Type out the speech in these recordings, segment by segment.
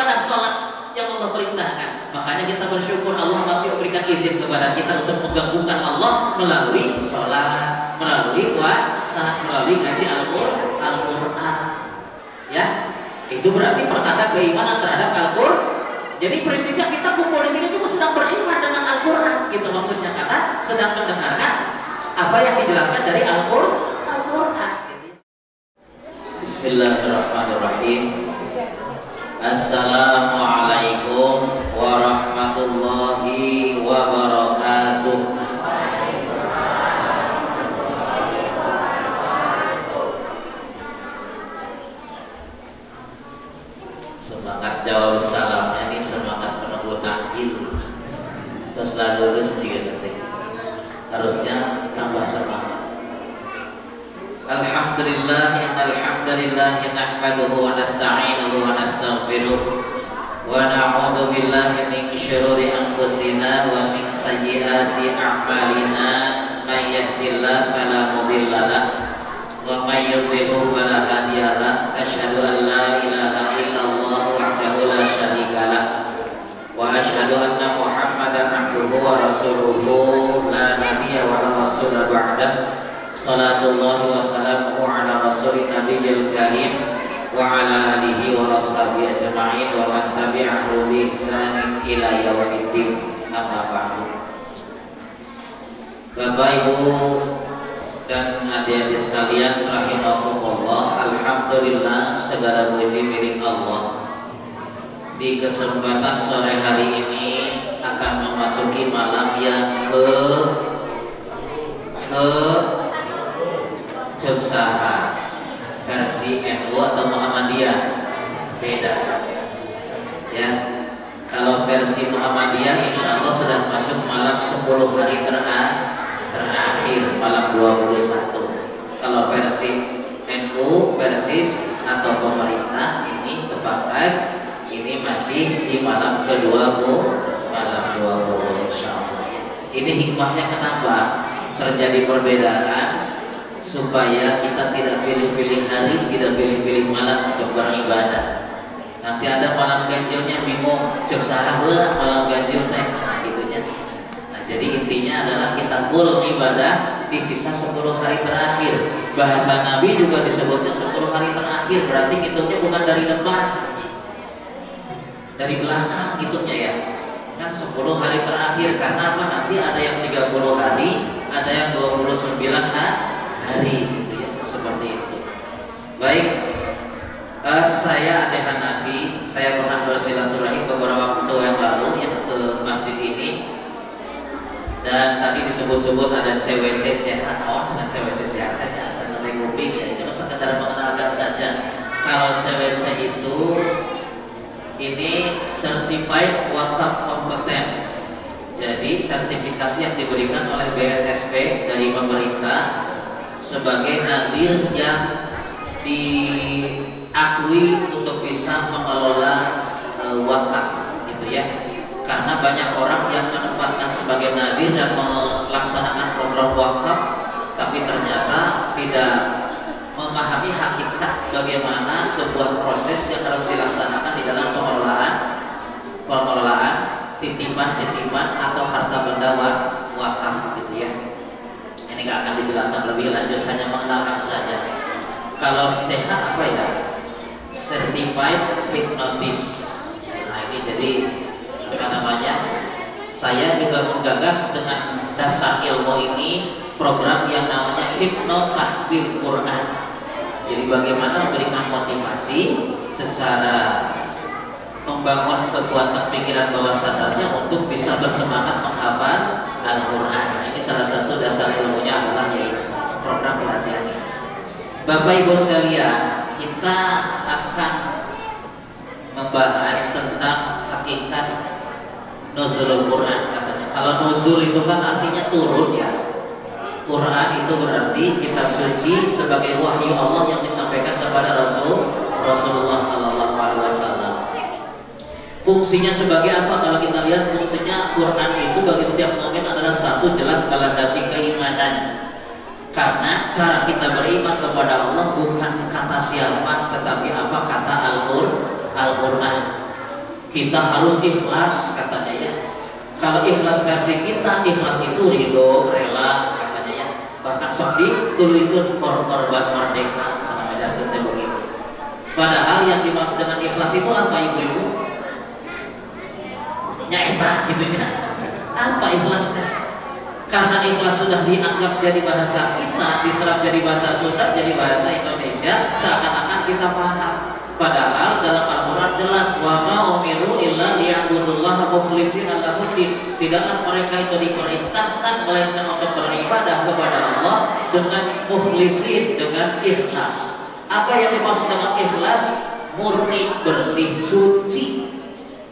ibadah sholat yang Allah perintahkan. Makanya kita bersyukur Allah masih memberikan izin kepada kita untuk menggabungkan Allah melalui sholat, melalui puasa, melalui ngaji Al-Quran. Ya, itu berarti pertanda keimanan terhadap Al-Quran. Jadi prinsipnya kita kumpul di sini juga sedang beriman dengan Al-Quran. Gitu maksudnya, karena sedang mendengarkan apa yang dijelaskan dari Al-Quran. Bismillahirrahmanirrahim. Assalamualaikum warahmatullahi wabarakatuh. Semangat jawab salamnya nih, semangat menunggu takjil. Terus lalu lulus juga detik. Harusnya tambah semangat. Alhamdulillah, innal hamdalillah nahmaduhu wa nasta'inuhu wa nastaghfiruh wa na'udzu billahi min syururi anfusina wa min sayyiati a'malina. May yahdihillahu fala mudilla lahu wa may yudlilhu fala hadiya lahu. Asyhadu an la ilaha illallah wahdahu la syarika lahu wa asyhadu anna Muhammadan abduhu wa rasuluhu la nabiyya wa la rasula ba'dahu. Salatullah wa salamuhu ala rasulin nabiyil karim wa ala alihi wa ashabihi ajma'in wa man tabi'ahu bi ihsanin ila yaumiddin. Amma ba'du. Bapak Ibu dan adik-adik sekalian rahimakumullah, alhamdulillah segala puji milik Allah. Di kesempatan sore hari ini akan memasuki malam yang ke Jogsaha versi NU atau Muhammadiyah beda ya. Kalau versi Muhammadiyah insya Allah sudah masuk malam 10 hari terakhir, malam 21. Kalau versi NU, versi atau pemerintah ini sepakat ini masih di malam ke-20, malam 20 insya Allah. Ini hikmahnya kenapa terjadi perbedaan, supaya kita tidak pilih-pilih hari, tidak pilih-pilih malam untuk beribadah. Nanti ada malam ganjilnya bingung, cek saha heula malam ganjil teh gitunya. Nah, jadi intinya adalah kita full ibadah di sisa 10 hari terakhir. Bahasa Nabi juga disebutnya 10 hari terakhir, berarti hitungnya bukan dari depan, dari belakang hitungnya ya. Kan 10 hari terakhir, karena apa? Nanti ada yang 30 hari, ada yang 29 hari gitu ya, seperti itu. Baik, saya Ade Hanafi, saya pernah bersilaturahim beberapa waktu yang lalu ya ke masjid ini, dan tadi disebut-sebut ada cewek cecehan. Oh, dengan cewek cecehan tadi asal nguping ya, ini masa sekedar mengenalkan saja. Kalau cewek itu ini certified wakaf competence. Jadi sertifikasi yang diberikan oleh BNSP dari pemerintah sebagai nadir yang diakui untuk bisa mengelola wakaf gitu ya. Karena banyak orang yang menempatkan sebagai nadir dan melaksanakan program wakaf, tapi ternyata tidak memahami hakikat bagaimana sebuah proses yang harus dilaksanakan di dalam pengelolaan titipan atau harta benda wakaf gitu ya. Ini gak akan dijelaskan lebih lanjut, hanya mengenalkan saja. Kalau CH apa ya? Certified Hypnotist. Nah ini jadi apa namanya? Saya juga menggagas dengan dasar ilmu ini program yang namanya Hipnotahfidz Quran. Jadi bagaimana memberikan motivasi secara membangun kekuatan pikiran bawah sadarnya untuk bisa bersemangat menghafal Al-Quran. Ini salah satu dasar ilmunya adalah yaitu program pelatihan ini. Bapak Ibu sekalian, kita akan membahas tentang hakikat nuzulul Quran katanya. Kalau nuzul itu kan artinya turun ya. Quran itu berarti kitab suci sebagai wahyu Allah yang disampaikan kepada Rasulullah Sallallahu Alaihi Wasallam. Fungsinya sebagai apa? Kalau kita lihat fungsinya Quran itu bagi setiap mukmin adalah satu, jelas melandasi keimanan. Karena cara kita beriman kepada Allah bukan kata siapa, tetapi apa? Kata Al-Quran. kita harus ikhlas katanya ya. Kalau ikhlas versi kita, ikhlas itu ridho, rela katanya ya. Bahkan sok dituluykeun korban merdeka sama ngajarkeun teh begitu. Padahal yang dimaksud dengan ikhlas itu apa ibu-ibu? Nyaeta gitu ya. Apa ikhlasnya? Karena ikhlas sudah dianggap jadi bahasa kita, diserap jadi bahasa Sunda, jadi bahasa Indonesia, seakan-akan kita paham. Padahal dalam Al-Quran jelas, wa ma umiru illa liya'budullaha mukhlishina lahuddin. Tidaklah mereka itu diperintahkan melainkan untuk beribadah kepada Allah dengan mukhlisin, dengan ikhlas. Apa yang dimaksud dengan ikhlas? Murni, bersih, suci.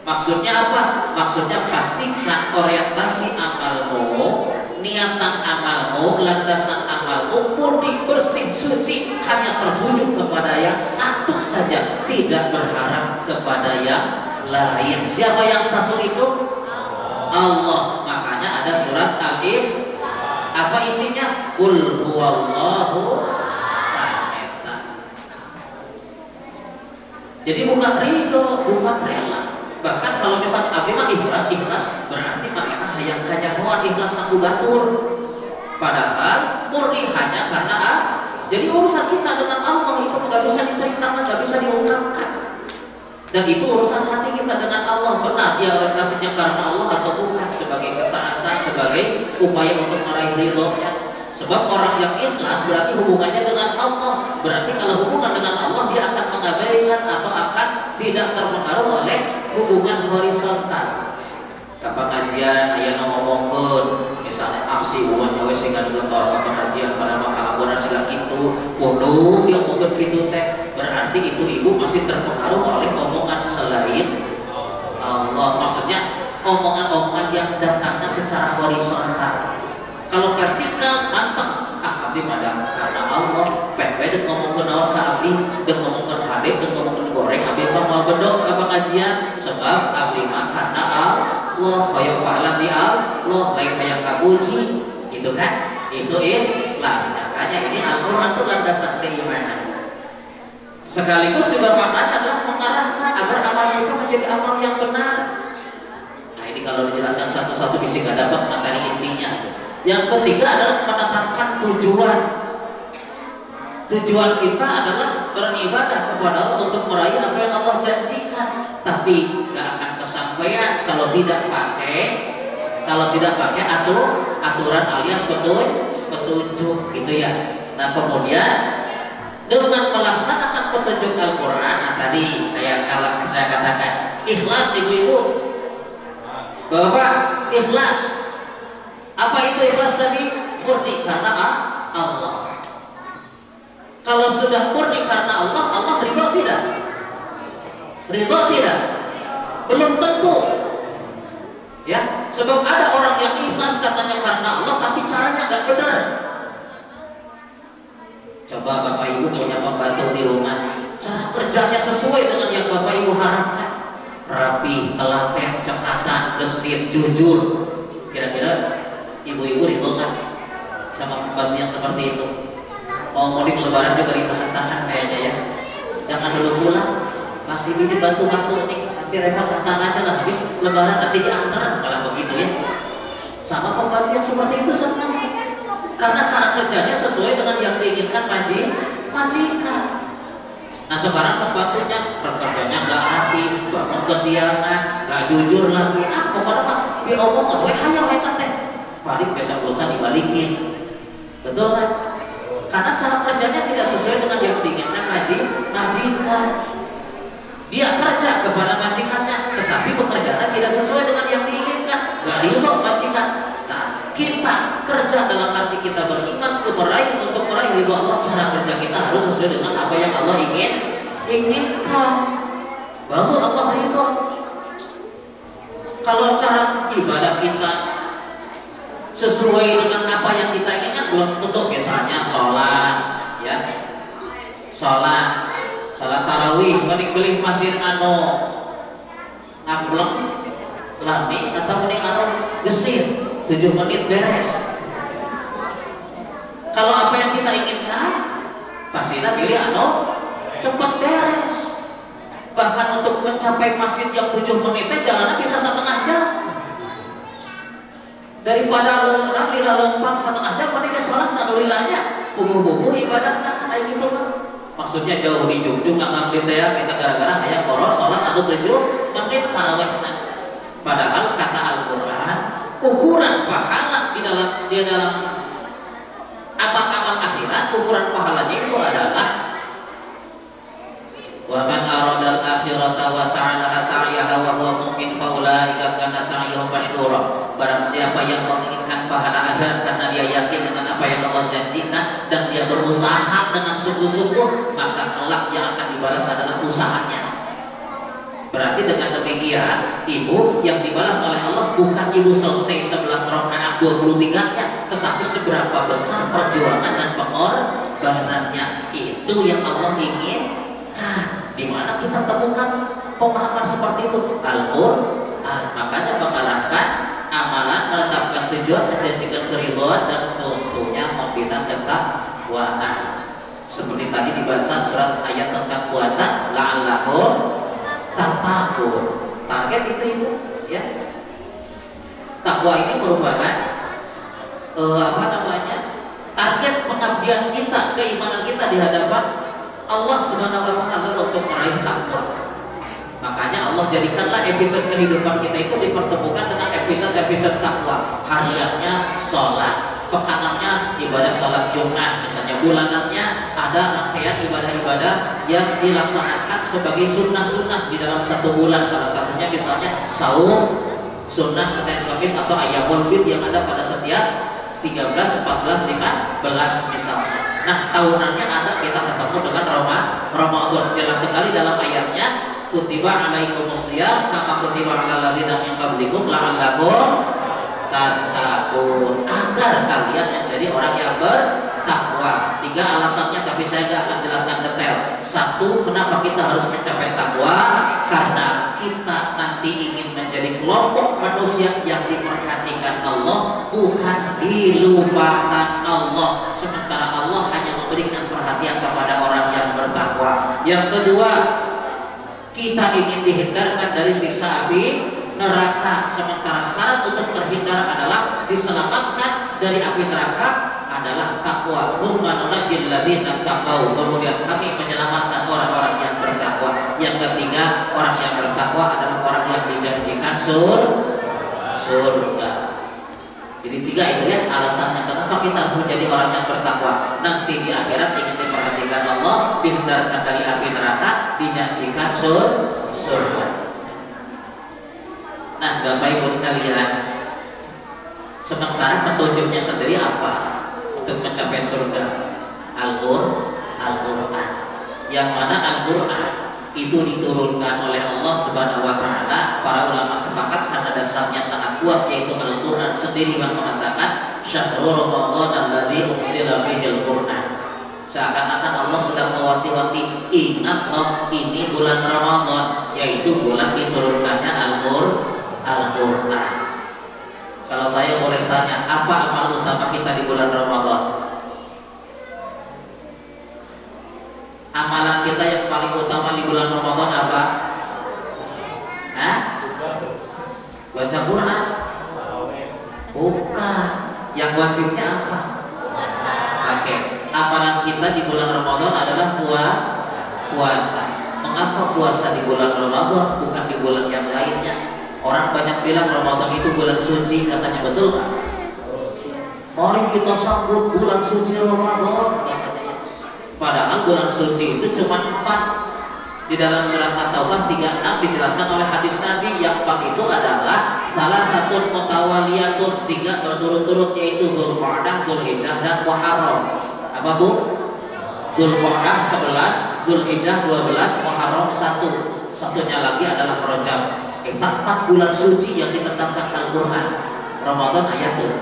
Maksudnya apa? Maksudnya pastikan orientasi amalmu, niatan amalmu, landasan amalmu murni, bersih, suci, hanya tertuju kepada yang satu saja, tidak berharap kepada yang lain. Siapa yang satu itu? Allah. Makanya ada surat Al-Ikhlas. Apa isinya? Qul huwallahu ta'ala. Jadi bukan ridho, bukan rela. Bahkan kalau misalnya abdi mah ikhlas berarti makna hayang kanyahoan ikhlas aku batur. Padahal murni hanya karena jadi urusan kita dengan Allah itu nggak bisa diceritakan, nggak bisa diungkapkan. Dan itu urusan hati kita dengan Allah. Benar dia orientasinya karena Allah atau bukan, sebagai ketaatan, sebagai upaya untuk meraih ridhonya. Sebab orang yang ikhlas berarti hubungannya dengan Allah. Berarti kalau hubungan dengan Allah dia akan mengabaikan atau akan tidak terpengaruh oleh hubungan horizontal. Kapan kajian aya nu ngomongkeun misalnya aksi uang nyawa sehingga digentor pengajian pada makalah benar segala kitu kudu dia ngomongkeun kitu teh, berarti itu ibu masih terpengaruh oleh omongan selain Allah. Maksudnya omongan-omongan yang datangnya secara horizontal. Kalau vertikal mantap, abdi madang karena Allah, pepe dek ngomong ke naon ka abdi, dek ngomong ke hadep, dek ngomong ke goreng, abdi mah moal bedog ka pengajian, sebab abdi mah karena Allah, hoyong pahala di Allah, lain hayang kabuji, gitu kan? Itu ikhlas. Makanya ini Al-Quran itu landasan keimanan. Sekaligus juga maknanya adalah mengarahkan agar amal kita menjadi amal yang benar. Nah ini kalau dijelaskan satu-satu bisa nggak dapat materi intinya. Yang ketiga adalah menetapkan tujuan. Tujuan kita adalah beribadah kepada Allah untuk meraih apa yang Allah janjikan. Tapi nggak akan kesampaian kalau tidak pakai aturan alias petunjuk gitu ya. Nah kemudian dengan melaksanakan petunjuk Al-Quran, nah, tadi saya katakan ikhlas ibu-ibu, bapak ikhlas. Apa itu ikhlas tadi? Murni karena Allah. Kalau sudah murni karena Allah, Allah ridho tidak? Ridho tidak? Belum tentu. Ya, sebab ada orang yang ikhlas katanya karena Allah, tapi caranya nggak benar. Coba bapak ibu punya pembantu di rumah, cara kerjanya sesuai dengan yang bapak ibu harapkan, rapi, telaten, cekatan, gesit, jujur. Kira-kira ibu-ibu ridho kan sama pembantu yang seperti itu? Mau mudik lebaran juga ditahan-tahan kayaknya ya. Jangan dulu pulang, masih ini bantu-bantu nih, nanti repot tahan aja lah, habis lebaran nanti diantar, malah begitu ya. Sama pembantu yang seperti itu senang, karena cara kerjanya sesuai dengan yang diinginkan majikan. Nah sekarang pembantunya pekerjaannya nggak rapi, bangun kesiangan, nggak jujur lagi. Pokoknya mah diomongan, hayo teh. Paling besok lusa dibalikin, betul kan? Karena cara kerjanya tidak sesuai dengan yang diinginkan majikan. Dia kerja kepada majikannya, tetapi bekerjanya tidak sesuai dengan yang diinginkan, gak ridho majikan. Nah, kita kerja dalam arti kita beriman untuk meraih ridho Allah. Cara kerja kita harus sesuai dengan apa yang Allah inginkan, baru Allah ridho. Kalau cara ibadah kita sesuai dengan apa yang kita inginkan, belum tentu. Misalnya sholat, ya, sholat tarawih, mending beli masjid ngapuleng lami atau mending gesit 7 menit beres. Kalau apa yang kita inginkan, pastinya pilih cepat beres. Bahkan untuk mencapai masjid yang 7 menit jalannya bisa 1,5 jam. Daripada lila lempang 1,5 jam mending sholat nalulilanya buku-buku ibadah kayak gitu mah. Maksudnya jauh di Jungjung nggak ya kita gara-gara kayak boros sholat atau 7 menit tarawih. Padahal kata Al-Quran ukuran pahala di dalam amal-amal akhirat, ukuran pahalanya itu adalah wa man aradal akhirata wa sa'alaha sa'yaha wa huwa mu'min fa ulaika kana sa'yuhum mashkura. Barang siapa yang menginginkan pahala akhirat karena dia yakin dengan apa yang Allah janjikan dan dia berusaha dengan sungguh-sungguh, maka kelak yang akan dibalas adalah usahanya. Berarti dengan demikian ibu yang dibalas oleh Allah bukan ibu selesai 11 rakaat 23-nya, tetapi seberapa besar perjuangan dan pengorbanannya. Itu yang Allah inginkan. Di mana kita temukan pemahaman seperti itu? Al-Quran. Makanya mengarahkan amalan, menetapkan tujuan, menjanjikan keridhaan dan tentunya membina ketakwaan. Seperti tadi dibaca surat ayat tentang puasa, la'allakum tattaqun. Target itu ibu, ya. Takwa ini merupakan target pengabdian kita, keimanan kita di hadapan Allah Subhanahu wa Ta'ala untuk meraih takwa. Makanya Allah jadikanlah episode kehidupan kita itu dipertemukan dengan episode-episode takwa. Hariannya sholat, pekanannya ibadah sholat Jumat, misalnya bulanannya ada rangkaian ibadah-ibadah yang dilaksanakan sebagai sunnah-sunnah di dalam satu bulan. Salah satunya misalnya saum sunnah Senin Kamis atau Ayyamul Bid yang ada pada setiap 13, 14, 15 misalnya. Nah tahunannya ada kita ketemu dengan Ramadan. Jelas sekali dalam ayatnya kutiba alaikumusiyam kama kutiba alal ladzina min qablikum la'allakum tattaqun, agar kalian menjadi orang yang bertakwa. 3 alasannya, tapi saya tidak akan jelaskan detail. 1, kenapa kita harus mencapai takwa? Karena kita nanti ingin menjadi kelompok manusia yang diperhatikan Allah, bukan dilupakan Allah. Sementara Allah hanya memberikan perhatian kepada orang yang bertakwa. Yang kedua, kita ingin dihindarkan dari siksa api neraka. Sementara syarat untuk terhindar adalah diselamatkan dari api neraka adalah takwa. Kemudian kami menyelamatkan orang-orang yang bertakwa. Yang ketiga, orang yang bertakwa adalah orang yang dijanjikan surga. Jadi 3 itu ya alasannya kenapa kita harus menjadi orang yang bertakwa. Nanti di akhirat ingin diperhatikan Allah, dihindarkan dari api neraka, dijanjikan surga. Nah, Bapak Ibu sekalian, sementara petunjuknya sendiri apa untuk mencapai surga? Al-Quran. Yang mana Al-Quran itu diturunkan oleh Allah Subhanahu wa Ta'ala. Para ulama sepakat karena dasarnya sangat kuat, yaitu Al-Quran sendiri yang mengatakan syahrul Ramadan alladzi unzila bihil Quran. Seakan-akan Allah sedang mewanti-wanti, ingat loh ini bulan Ramadan, yaitu bulan diturunkannya Al-Quran. Kalau saya boleh tanya, apa amal utama kita di bulan Ramadan? Amalan kita yang paling utama di bulan Ramadan apa? Baca Quran? Bukan. Yang wajibnya apa? Oke. Amalan kita di bulan Ramadan adalah puasa. Mengapa puasa di bulan Ramadan bukan di bulan yang lainnya? Orang banyak bilang Ramadan itu bulan suci, katanya, betul nggak? Mari kita sambut bulan suci Ramadan, katanya. Padahal bulan suci itu cuma 4. Di dalam surat At-Taubah 36 dijelaskan oleh hadis Nabi. Yang 4 itu adalah salah satu mutawaliyatun, 3 berturut-turut, yaitu Dzulqa'dah, Dzulhijjah dan Muharram. Apa bu? Dzulqa'dah 11, Dzulhijjah 12, Muharram 1. Satunya lagi adalah Rajab. 4 bulan suci yang ditetapkan Al-Quran. Ramadan ayat tuh.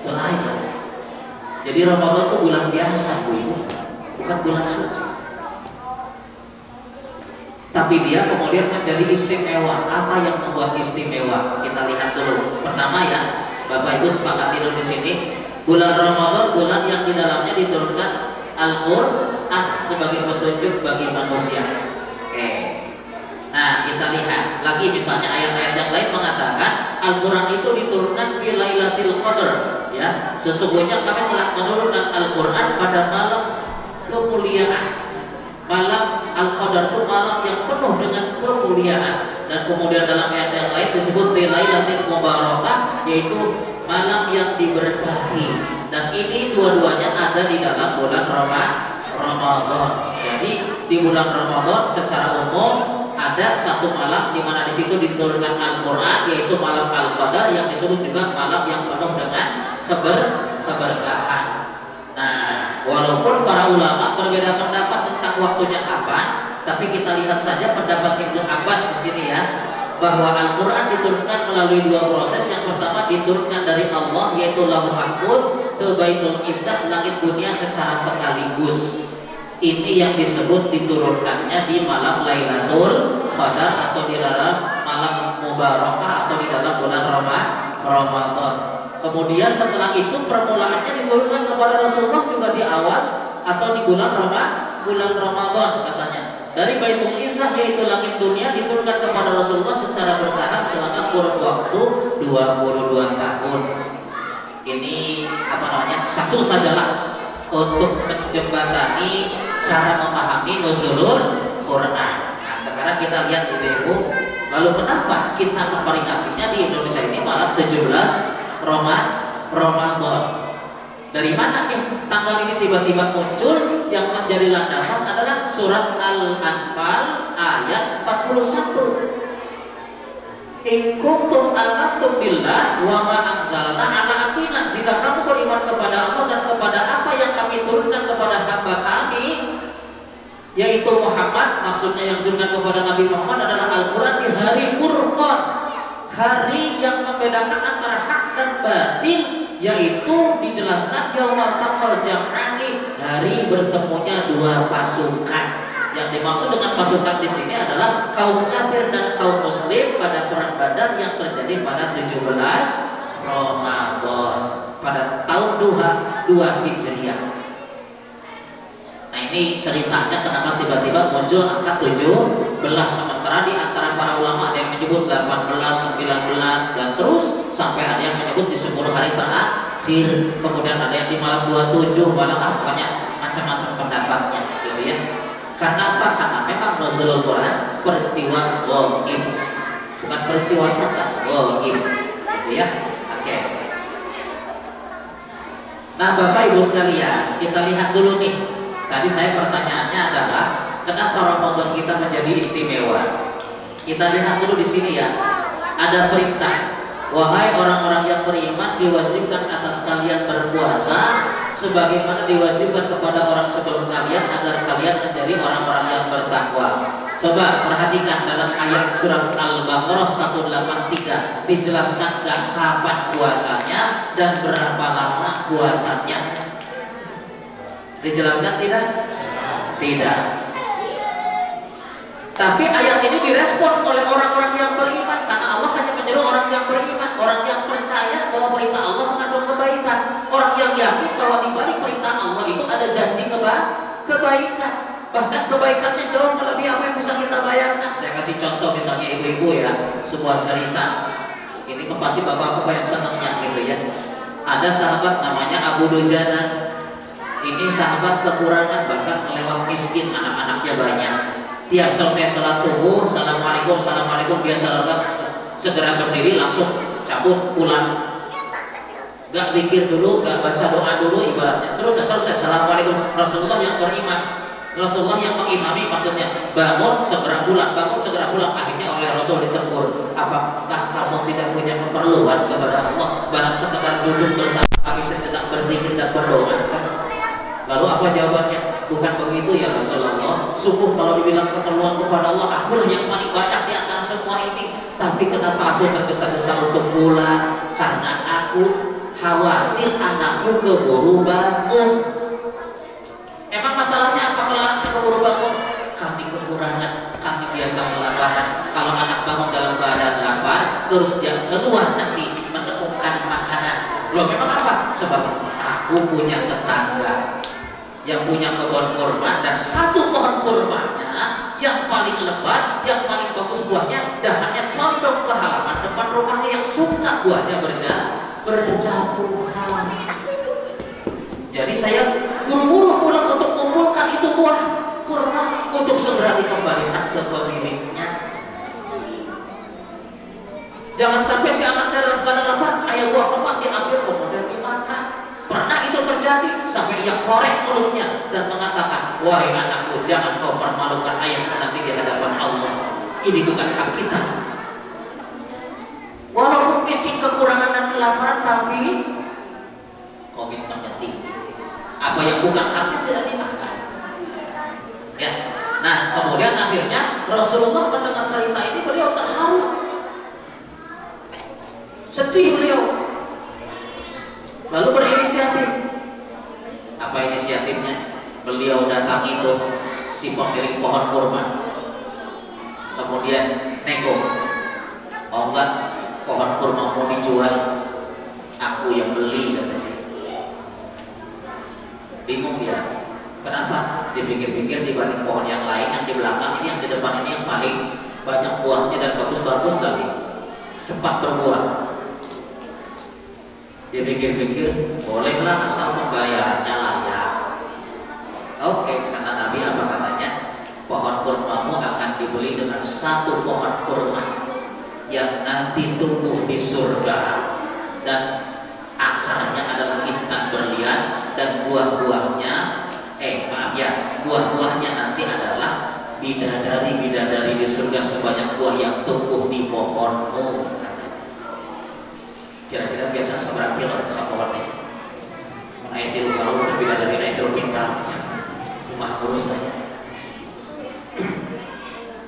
Itu ayat. Jadi Ramadan itu bulan biasa, Bu, bukan bulan suci. Tapi dia kemudian menjadi istimewa. Apa yang membuat istimewa? Kita lihat dulu. Pertama ya, Bapak Ibu sepakat dulu di sini. Bulan Ramadan bulan yang di dalamnya diturunkan Al-Quran sebagai petunjuk bagi manusia. Nah, kita lihat lagi misalnya ayat-ayat yang lain mengatakan Al-Quran itu diturunkan fi Lailatul Qadar, ya. Sesungguhnya kami telah menurunkan Al-Quran pada malam kemuliaan. Malam Al-Qadar itu malam yang penuh dengan kemuliaan. Dan kemudian dalam ayat yang lain disebut fi Lailatul Mubarakah, yaitu malam yang diberkahi. Dan ini dua-duanya ada di dalam bulan Ramadan. Jadi di bulan Ramadan secara umum ada satu malam di mana di situ diturunkan Al-Quran, yaitu malam Al-Qadar, yang disebut juga malam yang penuh dengan keberkahan. Nah, walaupun para ulama berbeda pendapat tentang waktunya kapan, tapi kita lihat saja pendapat Ibnu Abbas di sini ya, bahwa Al-Quran diturunkan melalui dua proses. Yang pertama diturunkan dari Allah, yaitu Lauhul Mahfuz ke Baitul Izzah, langit dunia secara sekaligus. Ini yang disebut diturunkannya di malam Lailatul Qadar atau di dalam malam Mubarakah atau di dalam bulan Ramadan. Kemudian setelah itu permulaannya diturunkan kepada Rasulullah juga di awal atau di bulan Ramadan katanya. Dari Baitul Izzah yaitu langit dunia diturunkan kepada Rasulullah secara bertahap selama kurun waktu 22 tahun. Ini satu sajalah untuk menjembatani cara memahami nuzulul Quran. Nah, sekarang kita lihat ibu-ibu, lalu kenapa kita memperingatinya di Indonesia ini malam 17 Ramadan? Dari mana nih tanggal ini tiba-tiba muncul? Yang menjadi landasan adalah surat Al-Anfal ayat 41. In kuntum amantum billah wa ma anzalna ala abdina, jika kamu beriman kepada Allah dan kepada apa yang kami turunkan kepada hamba kami, yaitu Muhammad, maksudnya yang diturunkan kepada Nabi Muhammad adalah Al-Quran di hari Furqan, hari yang membedakan antara hak dan batil, yaitu dijelaskan yaumul taqal jam'ani, hari bertemunya dua pasukan. Yang dimaksud dengan pasukan di sini adalah kaum kafir dan kaum muslim pada perang Badar yang terjadi pada 17 Ramadan pada tahun 2 Hijriah. Nah, ini ceritanya kenapa tiba-tiba muncul angka 17, sementara di antara para ulama ada yang menyebut 18, 19 dan terus sampai ada yang menyebut di 10 hari terakhir. Kemudian ada yang di malam 27, malam banyak macam-macam pendapatnya gitu ya. Karena apa? Karena memang nuzulul Quran peristiwa ghaib, bukan peristiwa nyata, ghaib, gitu ya. Oke. Nah, Bapak Ibu sekalian, kita lihat dulu nih. Tadi saya pertanyaannya adalah kenapa Ramadan kita menjadi istimewa? Kita lihat dulu di sini ya. Ada perintah, wahai orang-orang yang beriman, diwajibkan atas kalian berpuasa sebagaimana diwajibkan kepada orang sebelum kalian agar kalian menjadi orang-orang yang bertakwa. Coba perhatikan dalam ayat surat Al-Baqarah 183 dijelaskan nggak kapan puasanya dan berapa lama puasanya? Dijelaskan tidak? Tidak. Tapi ayat ini direspon oleh orang-orang yang beriman, karena Allah hanya menyuruh orang yang beriman, orang yang percaya bahwa perintah Allah mengandung kebaikan, orang yang yakin bahwa di balik perintah Allah itu ada janji kebaikan, bahkan kebaikannya jauh melebihi apa yang bisa kita bayangkan. Saya kasih contoh misalnya ibu-ibu ya, sebuah cerita. Ini pasti bapak-bapak yang senangnya gitu ya. Ada sahabat namanya Abu Dujana. Ini sahabat kekurangan, bahkan kelewat miskin, anak-anaknya banyak. Tiap selesai sholat subuh, assalamualaikum, assalamualaikum, dia segera berdiri langsung cabut pulang. Gak zikir dulu, gak baca doa dulu ibaratnya. Terus selesai, assalamualaikum. Rasulullah yang beriman, Rasulullah yang mengimami, maksudnya bangun segera pulang, bangun segera pulang. Akhirnya oleh Rasul ditegur, apakah kamu tidak punya keperluan kepada Allah? Barang sekedar duduk bersama kami sedang berzikir dan berdoa. Lalu apa jawabannya? Bukan begitu ya Rasulullah. Sungguh kalau dibilang keperluan kepada Allah, akulah yang paling banyak di antara semua ini. Tapi kenapa aku tergesa-gesa untuk pulang? Karena aku khawatir anakku keburu bangun. Emang masalahnya apa kalau anaknya keburu bangun? Kami kekurangan, kami biasa kelaparan. Kalau anak bangun dalam keadaan lapar, terus dia keluar nanti menemukan makanan. Loh, memang apa? Sebab aku punya tetangga yang punya kebun kurma, dan satu pohon kurmanya yang paling lebat, yang paling bagus buahnya, dahannya condong ke halaman depan rumahnya yang suka buahnya berjatuhan. Jadi saya buru-buru pulang untuk kumpulkan itu buah kurma untuk segera dikembalikan ke pemiliknya. Jangan sampai si anak dalam keadaan lapar, ayah buah kurma diambil kemudian dimakan. Pernah itu terjadi sampai ia korek mulutnya dan mengatakan, wahai anakku, jangan kau permalukan ayahmu nanti di hadapan Allah. Ini bukan hak kita. Walaupun miskin, kekurangan dan kelaparan, tapi komitmennya tinggi. Apa yang bukan haknya tidak dimakan. Ya. Nah, kemudian akhirnya Rasulullah mendengar cerita ini, beliau terharu, sedih beliau. Lalu berinisiatif. Apa inisiatifnya? Beliau datangi itu si pemilik pohon kurma. Kemudian nego. Oh enggak, pohon kurma mau dijual, aku yang beli katanya. Bingung dia. Kenapa? Dipikir-pikir dibanding pohon yang lain, yang di belakang ini, yang di depan ini yang paling banyak buahnya dan bagus-bagus lagi, cepat berbuah. Dia pikir-pikir, bolehlah asal pembayarannya layak. Oke, kata Nabi, apa katanya? Pohon kurmamu akan dibeli dengan satu pohon kurma yang nanti tumbuh di surga dan akarnya adalah intan berlian dan buah-buahnya nanti adalah bidadari-bidadari di surga sebanyak buah yang tumbuh di pohonmu. Kira-kira biasa seberapa kilo atas pohonnya? Menaitil baru lebih dari naitil kita, rumah urus saja.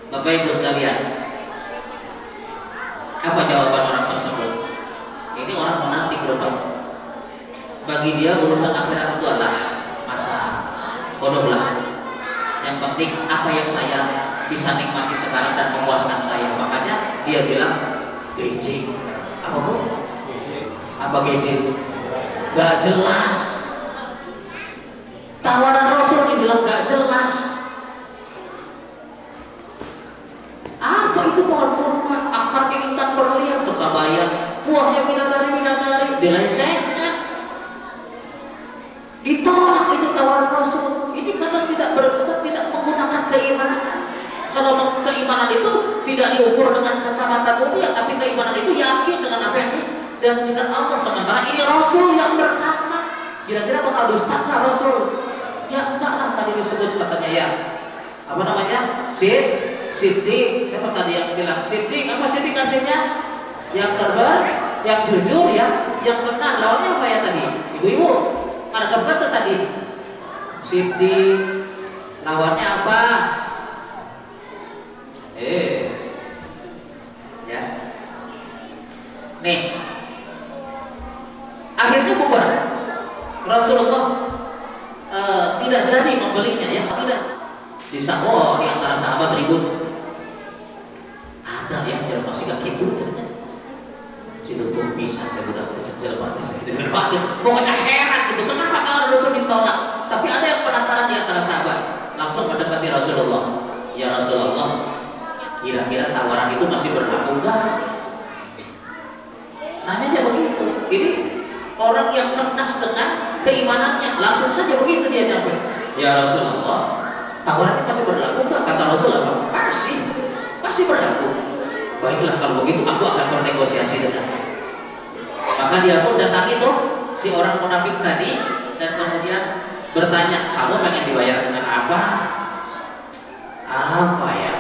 Bapak Ibu sekalian, apa jawaban orang tersebut? Ini orang munafik rupanya. Bagi dia urusan akhirat itu adalah masa bodohlah. Yang penting apa yang saya bisa nikmati sekarang dan memuaskan saya. Makanya dia bilang gadget. Apa bu? Apa gadget? Gak jelas. Tawaran Rasul dibilang gak jelas. Apa itu pohon kurma? Akarnya intan berlian, terkabayang. Buahnya bidadari-bidadari, dilecehkan. Ditolak itu tawaran Rasul. Ini karena tidak menggunakan keimanan. Kalau keimanan itu tidak diukur dengan kacamata dunia, tapi keimanan itu yakin dengan apa yang dan jika Allah. Sementara ini Rasul yang berkata, kira-kira bakal dusta nggak Rasul? Ya enggak lah, tadi disebut katanya ya. Apa namanya? Siddiq. Siapa tadi yang bilang Siddiq? Apa Siddiq artinya? Yang terbaik, yang jujur ya, yang benar. Lawannya apa ya tadi? Ibu-ibu, ada kata tadi Siddiq. Lawannya apa? Ya. Nih. Akhirnya bubar. Rasulullah tidak jadi membelinya ya, tidak. Di antara sahabat ribut. Ada ya, jalan masih gak gitu ternyata. Situ pun bisa ya udah jalan mati gitu. Pokoknya heran gitu. Kenapa kalau Rasul ditolak? Tapi ada yang penasaran di antara sahabat. Langsung mendekati Rasulullah. Ya Rasulullah, kira-kira tawaran itu masih berlaku enggak? Nanya aja begitu. Ini orang yang cerdas dengan keimanannya, langsung saja begitu dia nyampe. Ya Rasulullah, tawarannya masih berlaku enggak? Kata Rasulullah, masih berlaku. Baiklah kalau begitu aku akan bernegosiasi dengannya. Maka dia pun datangi tuh si orang munafik tadi dan kemudian bertanya, kamu pengen dibayar dengan apa? Apa ya?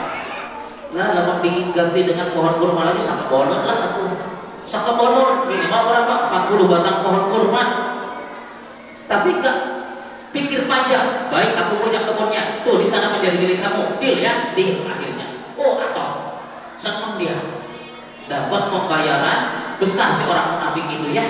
Lah lama diganti dengan pohon kurma lagi, saka bonor lah aku. Saka bonor minimal berapa? 40 batang pohon kurma. Tapi gak pikir panjang. Baik, aku punya kebunnya. Tuh di sana menjadi milik kamu. Deal ya? Deal akhirnya. Oh atau senang dia dapat pembayaran besar si orang munafik itu ya.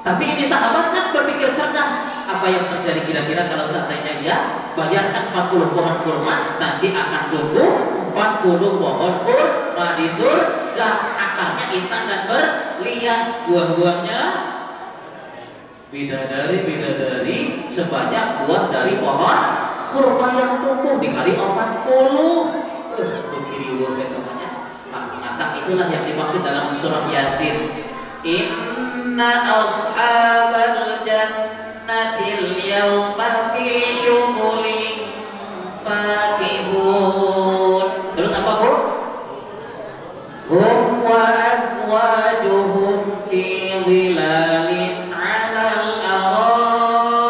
Tapi ini sahabat kan berpikir cerdas. Apa yang terjadi kira-kira kalau seandainya ya bayarkan 40 pohon kurma, nanti akan tumbuh 40 pohon kurma di surga, akarnya intan dan berlian, buah-buahnya bidadari sebanyak buah dari pohon kurma yang tumbuh dikali 40. Begini namanya. Maka itulah yang dimaksud dalam surah Yasin. Inna ashabal jannatil yawma fi syughulin fakihun. Terus apa, Bu? Hum wa azwajuhum fi dhilalin 'alal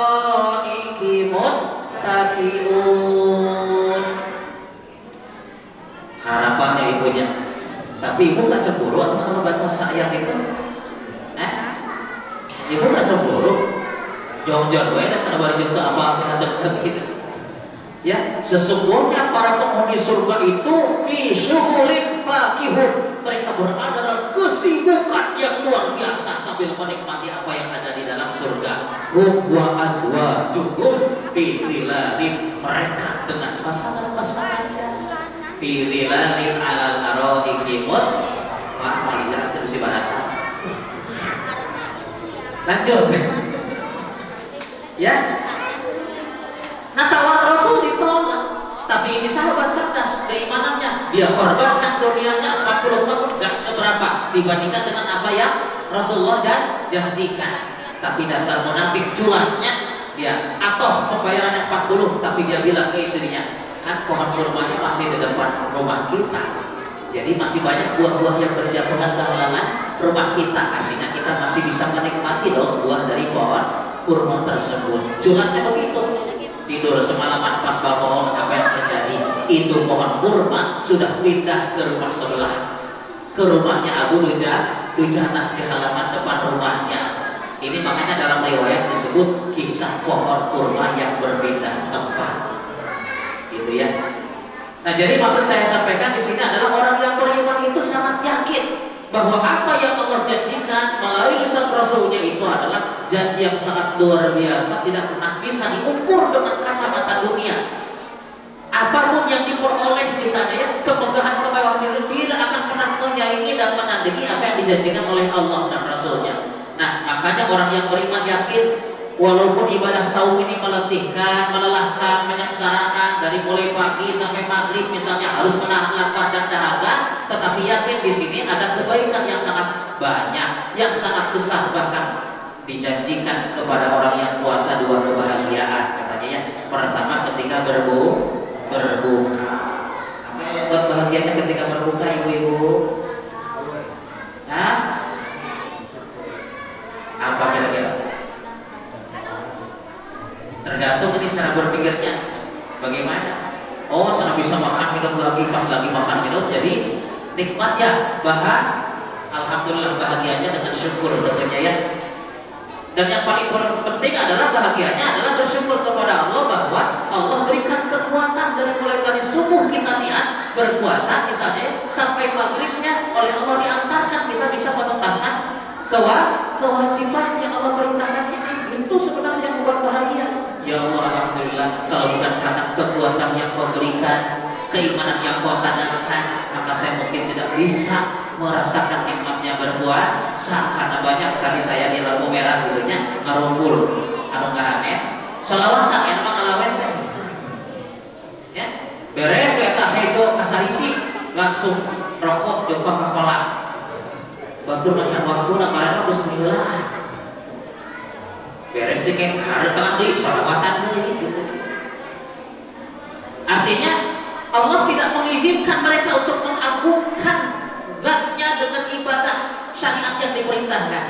araiki muttaqiun. Harapannya ibunya. Tapi ibu gak cemburu atau kalau baca ayat itu? Ibu gak cemburu? Jauh-jauh dan sana bari jeung apa dengar gitu. Ya, sesungguhnya para penghuni surga itu fi syughulin fakihun. Mereka berada dalam kesibukan yang luar biasa sambil menikmati apa yang ada di dalam surga. Hum wa azwajuhum fi dhilalin. Mereka dengan pasangan-pasangannya fi dhilalin 'alal araiki Mas mau dijelaskan si barata. Lanjut. Ya. Nah, tawar Rasul ditolak. Tapi ini sahabat cerdas keimanannya. Dia korbankan dunianya 40 tahun gak seberapa dibandingkan dengan apa yang Rasulullah janjikan. Tapi dasar munafik culasnya dia atau pembayarannya 40, tapi dia bilang ke istrinya, kan pohon kurmanya masih di depan rumah kita. Jadi masih banyak buah-buah yang berjatuhan ke halaman rumah kita. Artinya kita masih bisa menikmati dong buah dari pohon kurma tersebut. Jelasnya begitu. Tidur semalaman pas bangun, apa yang terjadi? Itu pohon kurma sudah pindah ke rumah sebelah, ke rumahnya Abu Dujanah di halaman depan rumahnya. Ini makanya dalam riwayat disebut kisah pohon kurma yang berpindah tempat. Gitu ya. Nah, jadi maksud saya sampaikan di sini adalah orang yang beriman itu sangat yakin bahwa apa yang Allah janjikan melalui lisan Rasulnya itu adalah janji yang sangat luar biasa, tidak pernah bisa diukur dengan kacamata dunia. Apapun yang diperoleh misalnya ya, kemegahan kemewahan itu tidak akan pernah menyaingi dan menandingi apa yang dijanjikan oleh Allah dan Rasulnya. Nah, makanya orang yang beriman yakin walaupun ibadah saum ini meletihkan, melelahkan, menyengsarakan dari mulai pagi sampai maghrib misalnya harus menahan lapar dan dahaga, tetapi yakin di sini ada kebaikan yang sangat banyak, yang sangat besar, bahkan dijanjikan kepada orang yang puasa 2 kebahagiaan katanya ya. Pertama ketika berbuka. Apa bahagianya ketika berbuka ibu-ibu? Hah? Apa kira-kira? Tergantung ini cara berpikirnya bagaimana. Oh, sana bisa makan minum lagi, pas lagi makan minum jadi nikmat ya, alhamdulillah bahagianya dengan syukur tentunya ya. Dan yang paling penting adalah bahagianya adalah bersyukur kepada Allah bahwa Allah berikan kekuatan dari mulai dari subuh kita niat berpuasa misalnya sampai maghribnya oleh Allah diantarkan kita bisa menuntaskan kewajiban yang Allah perintahkan ini. Itu sebenarnya yang membuat bahagia. Ya Allah, alhamdulillah, kalau bukan karena kekuatan yang Kau berikan, keimanan yang Kau tanamkan, maka saya mungkin tidak bisa merasakan nikmatnya berpuasa. Karena banyak tadi saya di lampu merah gitunya ngarumpul anu ngaramen selawatan ya nama ngalawen kan ya beres eta hejo kasarisi langsung rokok jeung Coca-Cola batur macan waktu na geus mieulaan beres di kayak harta di selawatan deui gitu. Artinya Allah tidak mengizinkan mereka untuk mengagungkan zatnya dengan ibadah syariat yang diperintahkan.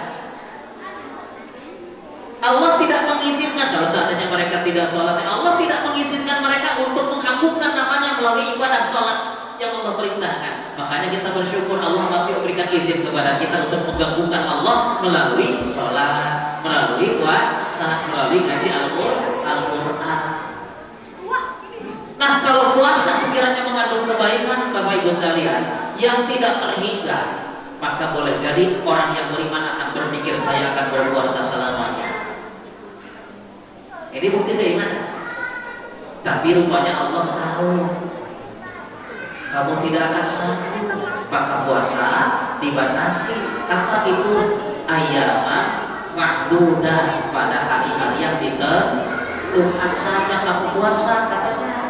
Allah tidak mengizinkan kalau seandainya mereka tidak sholat, Allah tidak mengizinkan mereka untuk mengagungkan namanya melalui ibadah sholat yang Allah perintahkan. Makanya kita bersyukur Allah masih memberikan izin kepada kita untuk menggabungkan Allah melalui sholat, melalui puasa, melalui ngaji Al-Quran. Nah, kalau puasa sekiranya mengandung kebaikan Bapak Ibu sekalian yang tidak terhingga, maka boleh jadi orang yang beriman akan berpikir saya akan berpuasa selamanya. Ini bukti keimanan. Tapi rupanya Allah tahu kamu tidak akan sanggup, maka puasa dibatasi. Apa itu? Ayyaman ma'dudah, pada hari-hari yang Tuhan saja kamu puasa katanya.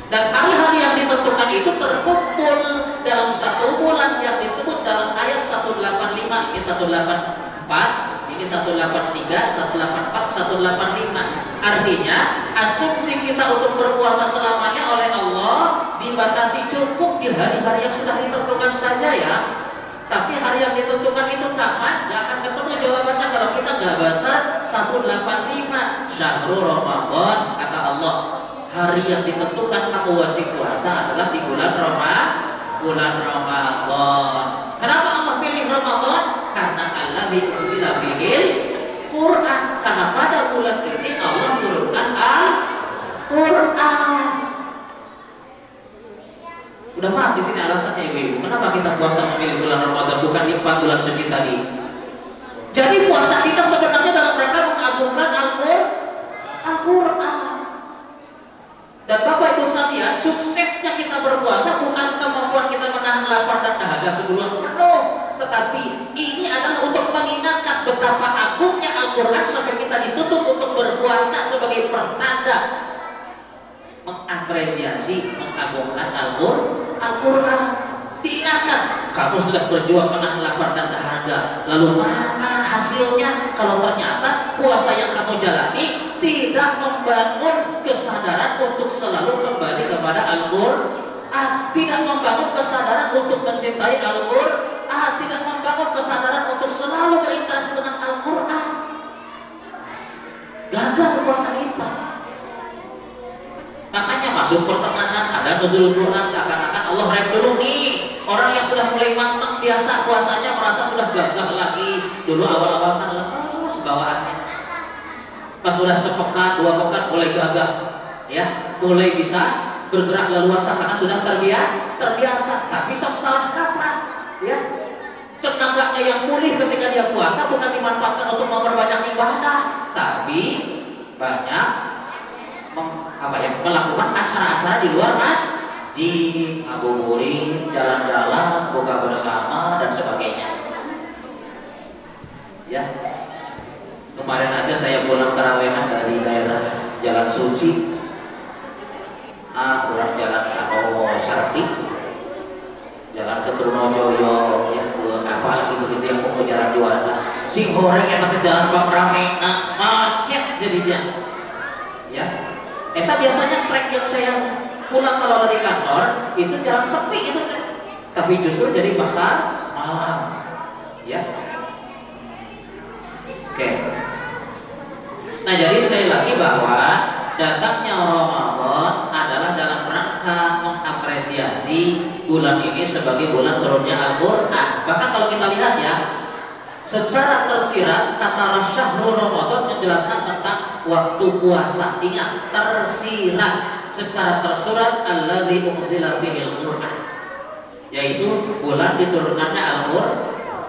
Dan hari-hari yang ditentukan itu terkumpul dalam satu bulan yang disebut dalam ayat 185, ini 184, ini 183, 184, 185. Artinya asumsi kita untuk berpuasa selamanya oleh Allah dibatasi cukup di hari-hari yang sudah ditentukan saja ya. Tapi hari yang ditentukan itu kapan? Gak akan ketemu jawabannya kalau kita gak baca 185. Syahrul Ramadan, kata Allah, hari yang ditentukan kamu wajib puasa adalah di bulan Ramadan. Kenapa Allah pilih Ramadan? Karena Allah unzila bihil Quran. Karena pada bulan ini Allah turunkan Al-Quran. Udah paham di sini alasannya ibu-ibu kenapa kita puasa memilih bulan Ramadan bukan di 4 bulan suci tadi. Jadi puasa kita sebenarnya dalam rangka mengagungkan Al-Quran. Dan Bapak Ibu sekalian, suksesnya kita berpuasa bukan kemampuan kita menahan lapar dan dahaga sebulan penuh, tetapi ini adalah untuk mengingatkan betapa agungnya Al-Quran sampai kita dituntut untuk berpuasa sebagai pertanda mengapresiasi, mengagungkan Al-Quran. Diingatkan, kamu sudah berjuang menahan lapar dan dahaga, lalu mana hasilnya kalau ternyata puasa yang kamu jalani tidak membangun kesadaran untuk selalu kembali kepada Al-Quran, tidak membangun kesadaran untuk mencintai Al-Quran, tidak membangun kesadaran untuk selalu berinteraksi dengan Al-Quran. Gagal puasa kita. Makanya masuk pertengahan ada nuzul Quran, seakan-akan Allah rem dulu nih. Orang yang sudah mulai manteng biasa puasanya merasa sudah gagah lagi. Dulu awal-awal kan lepas bawaannya. Pas udah sepekan, 2 pekan mulai gagah, ya, mulai bisa bergerak leluasa karena sudah terbiasa. Tapi salah kaprah, ya. Tenaganya yang pulih ketika dia puasa bukan dimanfaatkan untuk memperbanyak ibadah, tapi banyak melakukan acara-acara di luar masjid, ngabuburit, jalan-jalan, buka bersama dan sebagainya. Ya, kemarin aja saya pulang tarawehan dari daerah Jalan Suci, orang jalan Kano Sartik, jalan ke Trunojoyo, ya ke apalah gitu yang mau jalan Juanda, si horeng yang ke jalan Pamrame, macet jadinya, ya. Eta biasanya trek yang saya pulang kalau dari kantor itu jalan sepi itu, tapi justru jadi pasar malam, ya. Oke. Nah jadi sekali lagi bahwa datangnya Ramadan adalah dalam rangka mengapresiasi bulan ini sebagai bulan turunnya Al-Quran. Bahkan kalau kita lihat ya, secara tersirat kata Syahrul Ramadan menjelaskan tentang waktu puasa. Ingat, tersirat. Secara tersurat alladzi unzila bihil Quran, yaitu bulan diturunkannya Al-Quran.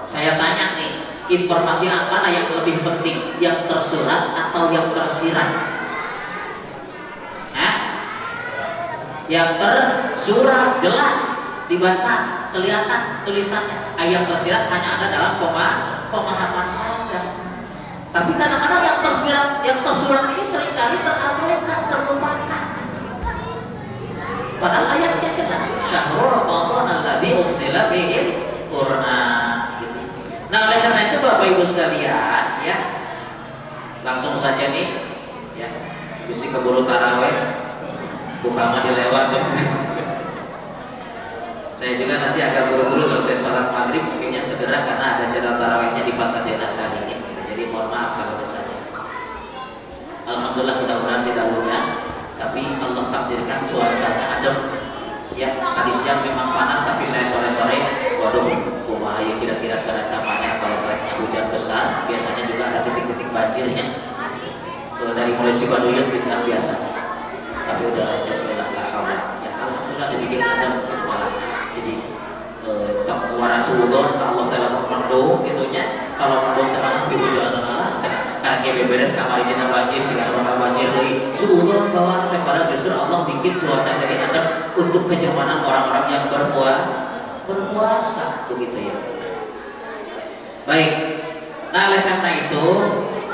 Saya tanya nih, informasi mana yang lebih penting, yang tersurat atau yang tersirat? Yang tersurat jelas dibaca, kelihatan tulisannya. Yang tersirat hanya ada dalam pemahaman saja. Tapi kadang-kadang yang tersurat ini seringkali terabaikan, terlupakan. Padahal ayatnya jelas, Syahrul Ramadan alladzi unzila bihil Quran. Gitu. Nah oleh karena itu Bapak Ibu sekalian, ya, langsung saja nih, ya, bisa keburu taraweh, Muhammad dilewat. Ya. Saya juga nanti agak buru-buru selesai sholat maghrib, mungkinnya segera karena ada jadwal tarawehnya di Pasadena Caringin. Gitu. Jadi mohon maaf kalau misalnya. Alhamdulillah mudah-mudahan tidak hujan, tapi Allah takdirkan cuacanya adem. Ya tadi siang memang panas, tapi saya sore-sore, waduh, kumaha ya kira-kira keracamannya kalau treknya hujan besar. Biasanya juga ada titik-titik banjirnya. Dari mulai Cibaduyut gitu kan biasa. Tapi udah Bismillah ya alhamdulillah dibikin adem malah. Jadi tak warasudon Allah dalam mendung gitunya. Kalau mendung terang lebih hujan Allah karena kayak beberes kamar kita banjir segala bakal banjir dari suudon bawah padahal justru Allah bikin cuaca jadi adem untuk kenyamanan orang-orang yang berpuasa begitu ya. Baik. Nah oleh karena itu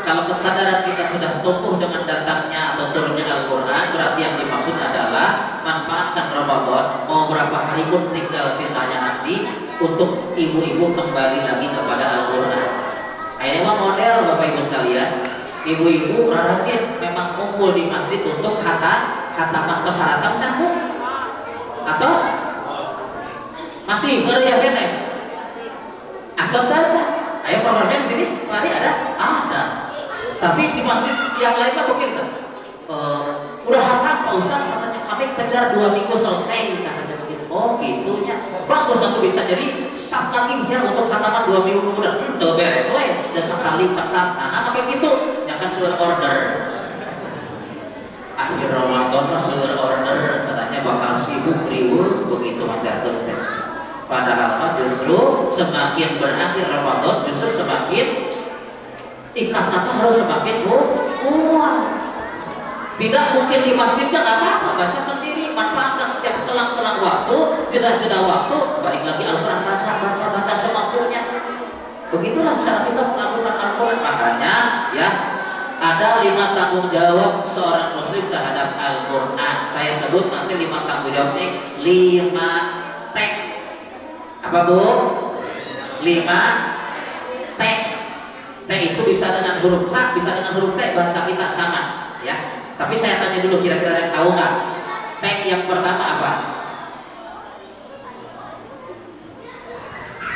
kalau kesadaran kita sudah tumbuh dengan datangnya atau turunnya Al-Quran, berarti yang dimaksud adalah manfaatkan Ramadan, mau berapa hari pun tinggal sisanya nanti untuk ibu-ibu kembali lagi kepada Al-Quran. Ini mah model Bapak Ibu sekalian. Ibu-ibu rajin memang kumpul di masjid untuk khataman kesaratan campur. Atos masih meriah kan? Atos saja. Ayo programnya di sini, Pak Adi ada? Ada. Tapi di masjid yang lain mah begini kan? Udah hatam Pak Ustaz, katanya kami kejar 2 minggu selesai, katanya begitu. Oh gitunya. Bagus satu bisa jadi staf lagi ya untuk khataman 2 minggu kemudian. Tuh beres we, udah sekali cakap. Nah, pakai gitu, ya kan seur order. Akhir Ramadan mah seur order, sadanya bakal sibuk riweuh begitu majarkeun teh. Padahal mah justru semakin berakhir Ramadan justru semakin ikatan harus semakin kuat. Tidak mungkin di masjidnya nggak apa-apa, baca sendiri, manfaatkan setiap selang-selang waktu, jeda-jeda waktu, balik lagi Al-Quran, baca semampunya. Begitulah cara kita mengagungkan Al-Quran. Makanya ya ada 5 tanggung jawab seorang muslim terhadap Al-Quran. Saya sebut nanti 5 tanggung jawab ini 5 T. Apa Bu? 5 T. T itu bisa dengan huruf T, bisa dengan huruf T, bahasa kita sama ya. Tapi saya tanya dulu, kira-kira ada yang tahu nggak? T yang pertama apa?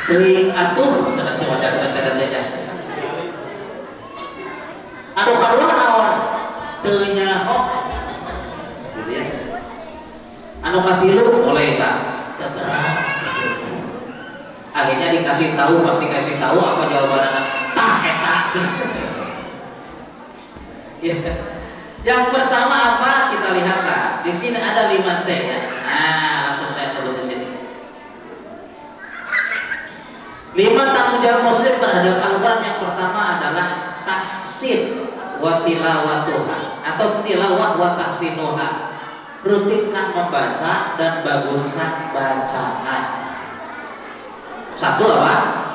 Teuing atuh, sedang wajar tanda-tandanya. Anu karuan naon? Teu nyaho. Gitu ya. Anu katilu boleh tak? Terang. Akhirnya dikasih tahu, pasti kasih tahu apa jawabannya. Tah eta. Ya. Yang pertama apa? Kita lihatlah. Di sini ada 5 T ya. Nah, langsung saya sebut di sini. 5 tanggung jawab muslim terhadap Al-Quran. Yang pertama adalah tahsin wa tilawatuha atau tilawah wa tahsinuha. Rutinkan membaca dan baguskan bacaan. Satu apa?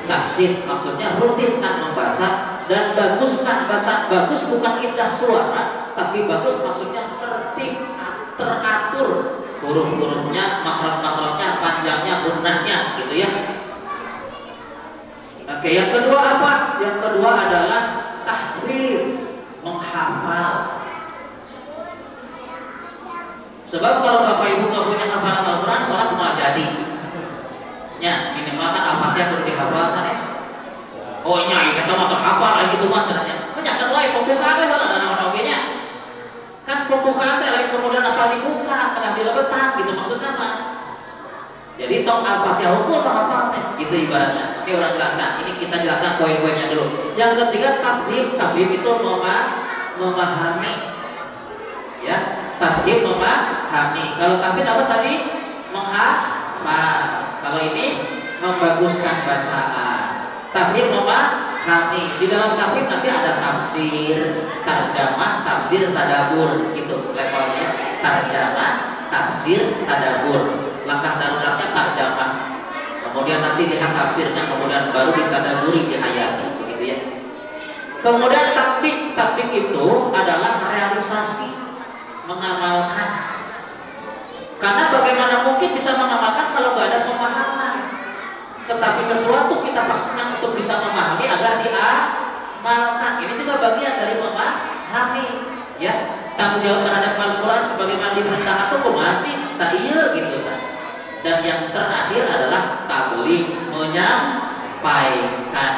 Tahsin, maksudnya rutinkan membaca dan baguskan bacaan. Bagus bukan indah suara, tapi bagus maksudnya tertib, teratur, huruf-hurufnya, makhraj-makhrajnya, panjangnya, gunnahnya, gitu ya. Oke, yang kedua apa? Yang kedua adalah tahfidz, menghafal. Sebab kalau Bapak Ibu nggak punya hafalan Al-Quran, sholat malah jadi. Ya, minimal kan Al-Fatihah perlu dihafal sanes. Oh nya, kita mah terhafal lagi gitu mah cenanya. Menyakan wae pembukaan we heula dana oge nya. Kan pembukaan teh lain kemudian asal dibuka, kedah dilebetan gitu maksudnya mah. Jadi tong Al-Fatihah hukum hafal teh gitu ibaratnya. Oke, orang jelaskan. Ini kita jelaskan poin-poinnya dulu. Yang ketiga tabdib itu memahami. Ya, tabdib memahami. Kalau tabdib apa tadi? Menghafal. Kalau ini membaguskan bacaan. Tabdib memahami. Di dalam tabdib nanti ada tafsir, tarjamah, tafsir, tadabur gitu levelnya. Tarjamah, tafsir, tadabur. Langkah daruratnya tarjamah. Kemudian nanti lihat tafsirnya, kemudian baru ditadaburi, dihayati begitu ya. Kemudian tatbik itu adalah realisasi, mengamalkan. Karena bagaimana mungkin bisa mengamalkan kalau nggak ada pemahaman. Tetapi sesuatu kita paksakan untuk bisa memahami agar diamalkan. Ini juga bagian dari memahami, ya. Tanggung jawab terhadap Al-Quran sebagaimana diperintahkan itu masih tak iya gitu kan. Dan yang terakhir adalah tabligh, menyampaikan.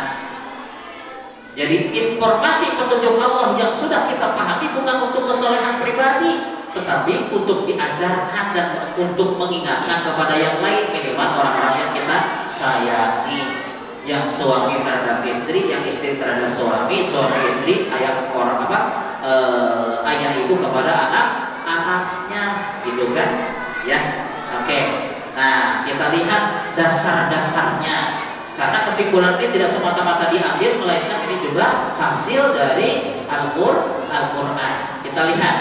Jadi informasi petunjuk Allah yang sudah kita pahami bukan untuk kesolehan pribadi, tetapi untuk diajarkan dan untuk mengingatkan kepada yang lain, minimal orang-orang yang kita sayangi, yang suami terhadap istri, yang istri terhadap suami, suami istri, ayah orang apa, ayah ibu kepada anak-anaknya, gitu kan? Ya, oke. Nah, kita lihat dasar-dasarnya. Karena kesimpulan ini tidak semata-mata diambil, melainkan ini juga hasil dari Al-Quran. Kita lihat.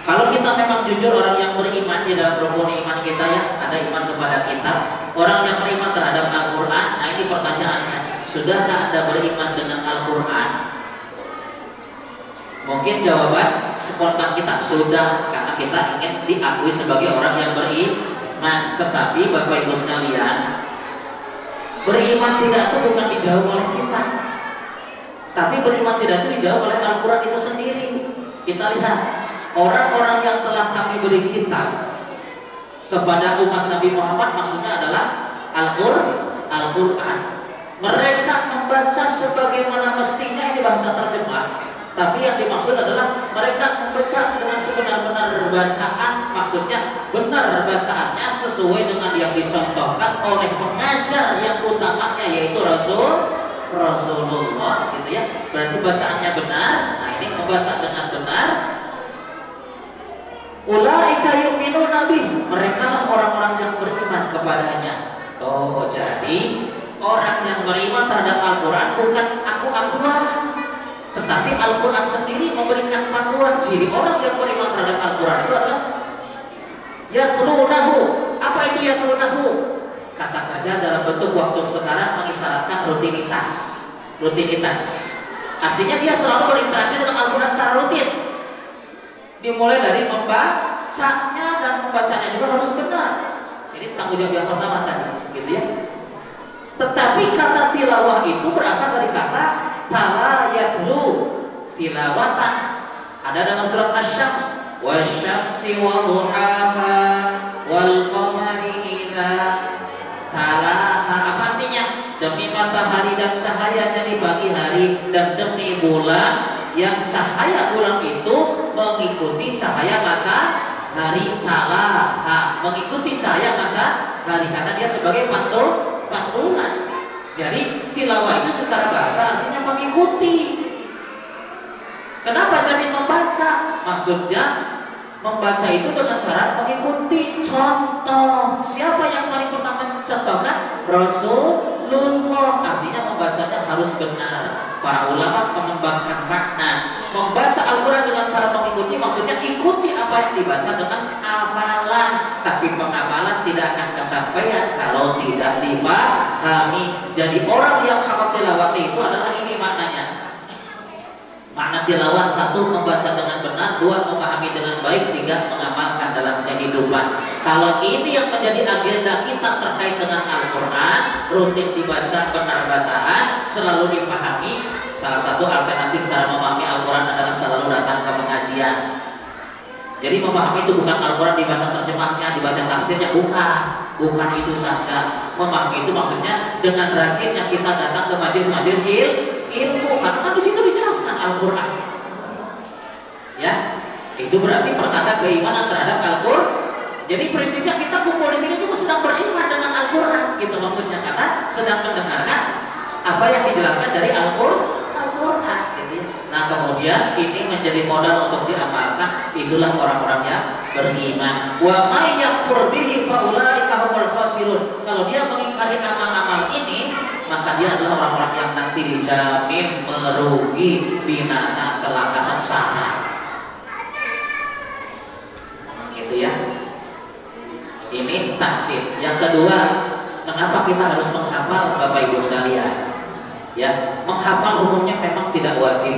Kalau kita memang jujur orang yang beriman di dalam rukun iman kita ya, ada iman kepada kita, orang yang beriman terhadap Al-Quran. Nah ini pertanyaannya, sudahkah Anda beriman dengan Al-Quran? Mungkin jawaban spontan kita sudah, karena kita ingin diakui sebagai orang yang beriman. Tetapi Bapak Ibu sekalian, beriman tidak itu bukan dijawab oleh kita, tapi beriman tidak itu dijawab oleh Al-Quran itu sendiri. Kita lihat orang-orang yang telah kami beri kitab kepada umat Nabi Muhammad, maksudnya adalah Al-Quran. Mereka membaca sebagaimana mestinya, ini bahasa terjemah. Tapi yang dimaksud adalah mereka membaca dengan sebenar-benar bacaan, maksudnya benar bacaannya sesuai dengan yang dicontohkan oleh pengajar yang utamanya, yaitu Rasulullah, gitu ya. Berarti bacaannya benar. Nah, ini membaca dengan benar. Ulaika yu'minuna bih, merekalah orang-orang yang beriman kepadanya. Oh, jadi orang yang beriman terhadap Al-Quran bukan aku-akuan, tetapi Al-Quran sendiri memberikan panduan. Ciri orang yang beriman terhadap Al-Quran itu adalah yatlunahu. Apa itu yatlunahu? Kata kerja dalam bentuk waktu sekarang mengisyaratkan rutinitas. Artinya dia selalu berinteraksi dengan Al-Quran secara rutin. Dimulai dari membacanya, dan membacanya juga harus benar. Ini tanggung jawab yang pertama tadi, gitu ya. Tetapi kata tilawah itu berasal dari kata tala yatlu, tilawatan. Ada dalam surat Asy-Syams, wasyamsi wa duhaha wal qamari idza talaha. Apa artinya? Demi matahari dan cahayanya di pagi hari, dan demi bulan yang cahaya bulan itu mengikuti cahaya matahari. Talaha, mengikuti cahaya matahari, karena dia sebagai pantulan. Jadi tilawah itu secara bahasa artinya mengikuti. Kenapa jadi membaca? Maksudnya membaca itu dengan cara mengikuti contoh. Siapa yang paling pertama mencontohkan? Rasulullah. Artinya membacanya harus benar. Para ulama mengembangkan makna. Membaca Al-Quran dengan cara mengikuti, maksudnya ikuti apa yang dibaca dengan amalan. Tapi pengamalan tidak akan kesampaian kalau tidak dipahami. Jadi orang yang hafal tilawati itu adalah ini maknanya. Makna tilawah: satu, membaca dengan benar; dua, memahami dengan baik; tiga, mengamalkan dalam kehidupan. Kalau ini yang menjadi agenda kita terkait dengan Al-Quran, rutin dibaca, benar bacaan, selalu dipahami. Salah satu alternatif cara memahami Al-Quran adalah selalu datang ke pengajian. Jadi memahami itu bukan Al-Quran dibaca terjemahnya, dibaca tafsirnya, bukan itu saja. Memahami itu maksudnya dengan rajinnya kita datang ke majelis-majelis ilmu, karena kan di situ dijelaskan Al-Quran. Ya, itu berarti pertanda keimanan terhadap Al-Quran. Jadi prinsipnya kita kumpul di sini juga sedang beriman dengan Al-Quran, gitu maksudnya, karena sedang mendengarkan apa yang dijelaskan dari Al-Quran, gitu. Nah, kemudian ini menjadi modal untuk diamalkan. Itulah orang-orang yang beriman. Wa may yakfur bihi fa ulaika humul khasirun. Kalau dia mengingkari amal-amal ini, maka dia adalah orang-orang yang nanti dijamin merugi, binasa, celaka, sengsara. Gitu ya. Ini taksir. Yang kedua, kenapa kita harus menghafal, Bapak Ibu sekalian? Ya, menghafal hukumnya memang tidak wajib.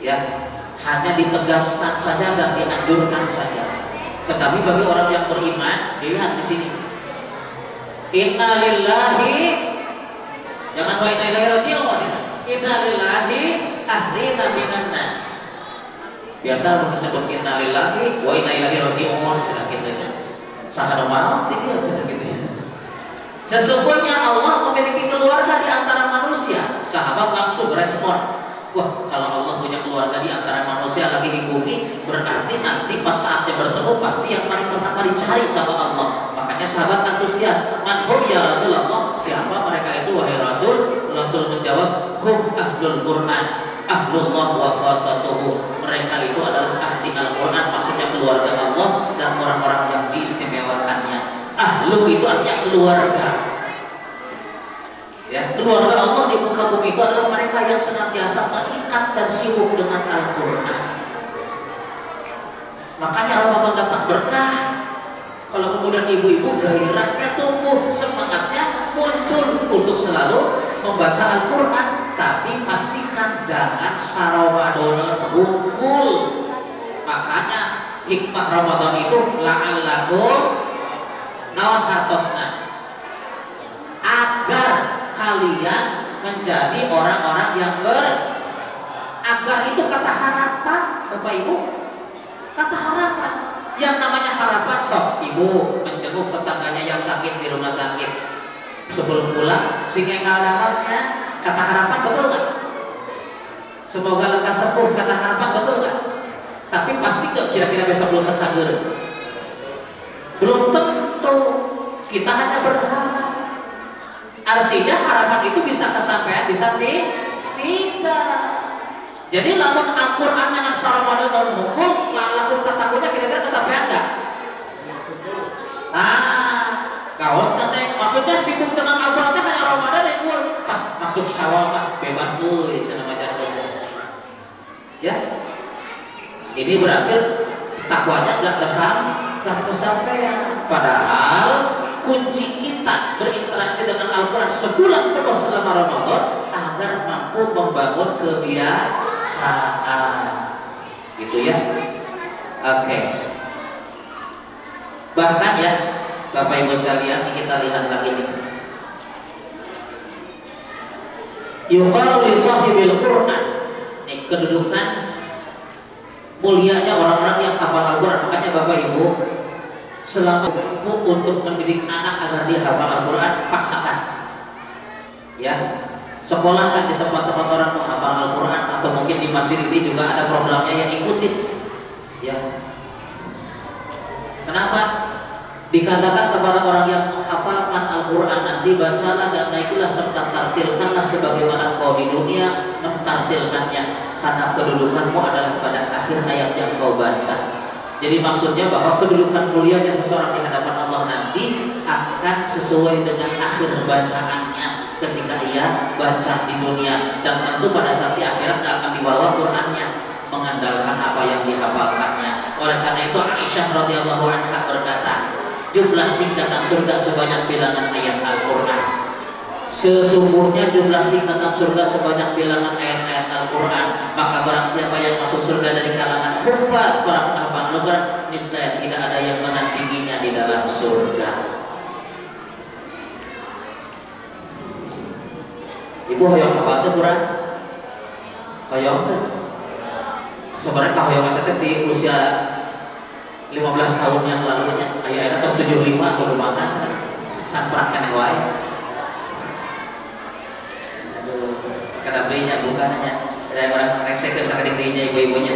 Ya, hanya ditegaskan saja dan dianjurkan saja. Tetapi bagi orang yang beriman, dilihat di sini. Inna lillahi, jangan wa inna ilaihi raji'un. Inna lillahi ahlina minan nas. Biasa disebut inna lillahi wa inna ilaihi raji'un, sudah gitu ya. Sahara mau, dia sudah gitu ya. Sesungguhnya Allah memiliki keluarga di antara manusia. Sahabat langsung berespon, wah, kalau Allah punya keluarga di antara manusia lagi di bumi, berarti nanti pas saatnya bertemu pasti yang paling pertama dicari sama Allah. Makanya sahabat antusias, manhum ya Rasulullah, siapa mereka itu wahai Rasul? Rasul menjawab, hum ahlul Quran, ahlullah wa khasatuhu. Mereka itu adalah ahli Al-Quran, maksudnya keluarga Allah dan orang-orang yang diistimewakannya. Ahlu itu artinya keluarga. Ya, keluarga Allah di muka bumi itu adalah mereka yang senantiasa terikat dan sibuk dengan Al-Quran. Makanya Ramadan datang berkah. Kalau kemudian ibu-ibu gairahnya tumbuh, semangatnya muncul untuk selalu membaca Al-Quran, tapi pastikan jangan saramadonon hukul. Makanya hikmah Ramadan itu la'allakum naon hartosna, agar kalian menjadi orang-orang yang agar itu kata harapan, Bapak Ibu, kata harapan. Yang namanya harapan, sok ibu menjenguk tetangganya yang sakit di rumah sakit, sebelum pulang singa ngalamannya, kata harapan, betul nggak? Semoga lekas sembuh, kata harapan, betul nggak? Tapi pasti ke kira-kira besok lusa cager, belum tentu. Kita hanya berharap. Artinya harapan itu bisa kesampaian, bisa tidak. Jadi lamun Al-Quran yang saramadan non hukum, lalu tatakunya kira-kira kesampaian nggak? Kaos nanti maksudnya sibuk dengan Al-Quran hanya Ramadan yang pas masuk Syawal mah bebas tuh, ya. Ini berarti takwanya nggak kesampaian. Padahal kunci kita berinteraksi dengan Al-Quran sebulan penuh selama Ramadan agar mampu membangun kebiasaan, gitu ya. Oke. Bahkan ya, Bapak Ibu sekalian, kita lihat lagi nih. Yuqalu li sahibil Quran. Ini kedudukan mulianya orang-orang yang hafal Al-Quran. Makanya Bapak Ibu, selama untuk mendidik anak agar dia hafal Al-Quran, paksakan. Ya, sekolahkan di tempat-tempat orang menghafal Al-Quran, atau mungkin di masjid ini juga ada programnya yang ikutin. Ya. Kenapa? Dikatakan kepada orang yang menghafalkan Al-Quran, nanti bacalah dan naikilah serta tartilkanlah sebagaimana kau di dunia mentartilkannya, karena kedudukanmu adalah pada akhir ayat yang kau baca. Jadi maksudnya bahwa kedudukan mulianya seseorang di hadapan Allah nanti akan sesuai dengan akhir bacaannya ketika ia baca di dunia, dan tentu pada saat di akhirat tidak akan dibawa Qurannya, mengandalkan apa yang dihafalkannya. Oleh karena itu Aisyah radhiyallahu anha berkata, jumlah tingkatan surga sebanyak bilangan ayat Al-Quran. Sesungguhnya jumlah tingkatan surga sebanyak bilangan ayat-ayat Al-Quran. Maka barang siapa yang masuk surga dari kalangan hufaz, para penghafal Al-Quran, niscaya tidak ada yang menandinginya di dalam surga. Ibu hoyong hafal itu Quran? Hoyong itu? Sebenarnya hoyong itu di usia 15 tahun yang lalunya, ayah atas 75 atau lumayan sangat perhatikan yang wae. Sekadar belinya bukan hanya ada orang rekseker sakit dirinya ibu-ibunya.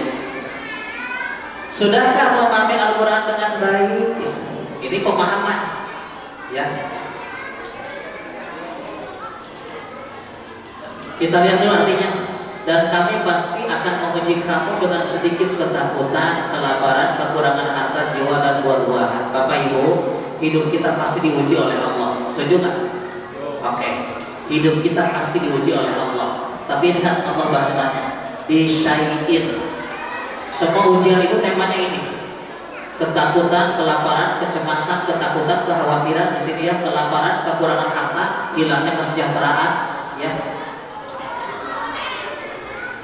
Sudahkah memahami Al-Quran dengan baik? Ini pemahaman, ya. Kita lihat dulu artinya. Dan kami pasti akan menguji kamu dengan sedikit ketakutan, kelaparan, kekurangan harta, jiwa, dan buah-buahan. Bapak Ibu, hidup kita pasti diuji oleh Allah. Setuju nggak? Oke. Hidup kita pasti diuji oleh Allah. Tapi lihat Allah bahasanya, bisyai'in. Semua ujian itu temanya ini. Ketakutan, kelaparan, kecemasan, ketakutan, kekhawatiran. Di sini ya, kelaparan, kekurangan harta, hilangnya kesejahteraan, ya.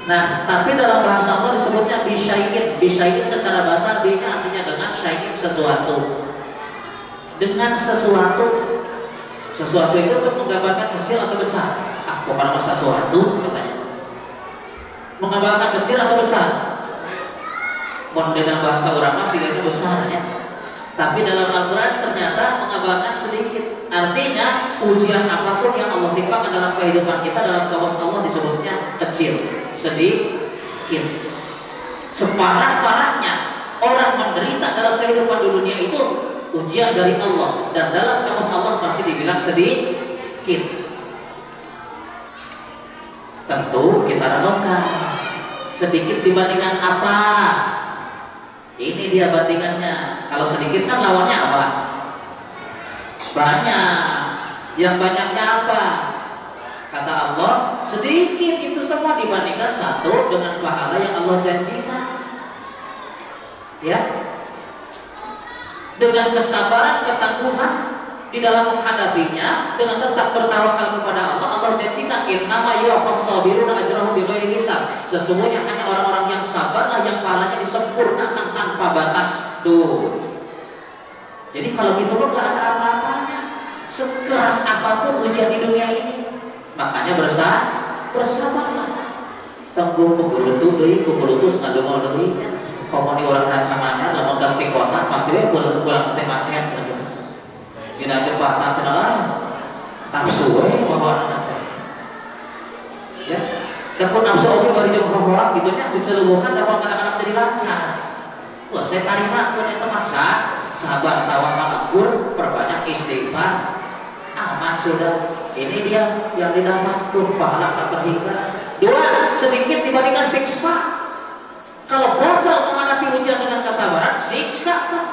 Nah, tapi dalam bahasa Allah disebutnya bisyai'in. Bisyai'in secara bahasa B-nya artinya dengan, syai'in sesuatu. Dengan sesuatu. Sesuatu itu untuk menggambarkan kecil atau besar. Bukan masa sesuatu katanya. Menggambarkan kecil atau besar. Dalam bahasa orang masih itu besarnya. Tapi dalam Al-Quran ternyata mengabarkan sedikit. Artinya ujian apapun yang Allah timpakan dalam kehidupan kita, dalam kamus Allah disebutnya kecil, sedikit. Separah-parahnya orang menderita dalam kehidupan di dunia itu ujian dari Allah, dan dalam kamus Allah masih dibilang sedikit. Tentu kita renungkan sedikit dibandingkan apa? Ini dia bandingannya. Kalau sedikit kan lawannya apa? Banyak. Yang banyaknya apa? Kata Allah, sedikit. Itu semua dibandingkan satu dengan pahala yang Allah janjikan. Ya. Dengan kesabaran, ketangguhan di dalam menghadapinya dengan tetap bertawakal kepada Allah. Allah janjikan innama yuwaffas sabiruna ajrahum bighairi hisab. Sesungguhnya hanya orang-orang yang sabarlah yang pahalanya disempurnakan tanpa batas. Tuh. Jadi kalau gitu lo gak ada apa-apanya. Sekeras apapun ujian di dunia ini, makanya bersabarlah. Tanggung kugerutu deui kugerutu ngadeumel deui. Komo di orang racamanya lamun gas di kota pasti we pulang teh macet gitu. Dina jembatan cenah nafsu we bawa anak teh. Ya. Da kun nafsu oge bari jeung hohoak gitu nya ceuceuleungan da anak-anak jadi lancar. Wah, saya tarimakeun eta maksa sabar tawakal anggur perbanyak istighfar aman sudah. Ini dia yang didapat tuh pahala tak terhingga. Dua, sedikit dibandingkan siksa. Kalau gagal menghadapi ujian dengan kesabaran, siksa kan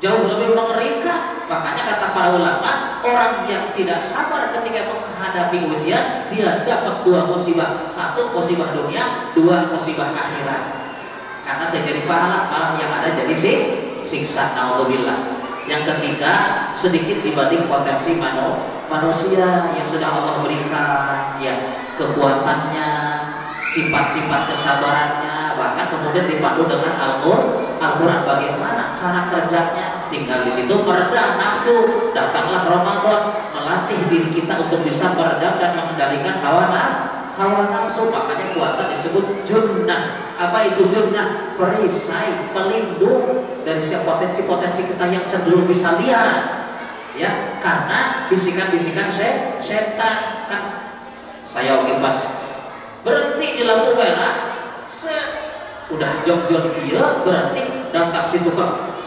jauh lebih mengerikan. Makanya kata para ulama, orang yang tidak sabar ketika menghadapi ujian, dia dapat dua musibah. Satu musibah dunia, dua musibah akhirat. Karena terjadi pahala, malah yang ada jadi siksa. Naudzubillah. Yang ketiga, sedikit dibanding potensi manusia yang sudah Allah berikan, ya kekuatannya, sifat-sifat kesabarannya, bahkan kemudian dipandu dengan Al-Quran bagaimana cara kerjanya. Tinggal di situ meredam nafsu. Datanglah Ramadan melatih diri kita untuk bisa meredam dan mengendalikan hawa nafsu. Makanya puasa disebut junnah. Apa itu junnah? Perisai, pelindung dari setiap potensi-potensi kita yang cenderung bisa liar. Ya, karena bisikan-bisikan setan kan. Saya waktu pas berhenti di lampu merah, udah jog-jog kia berhenti datang di tukang,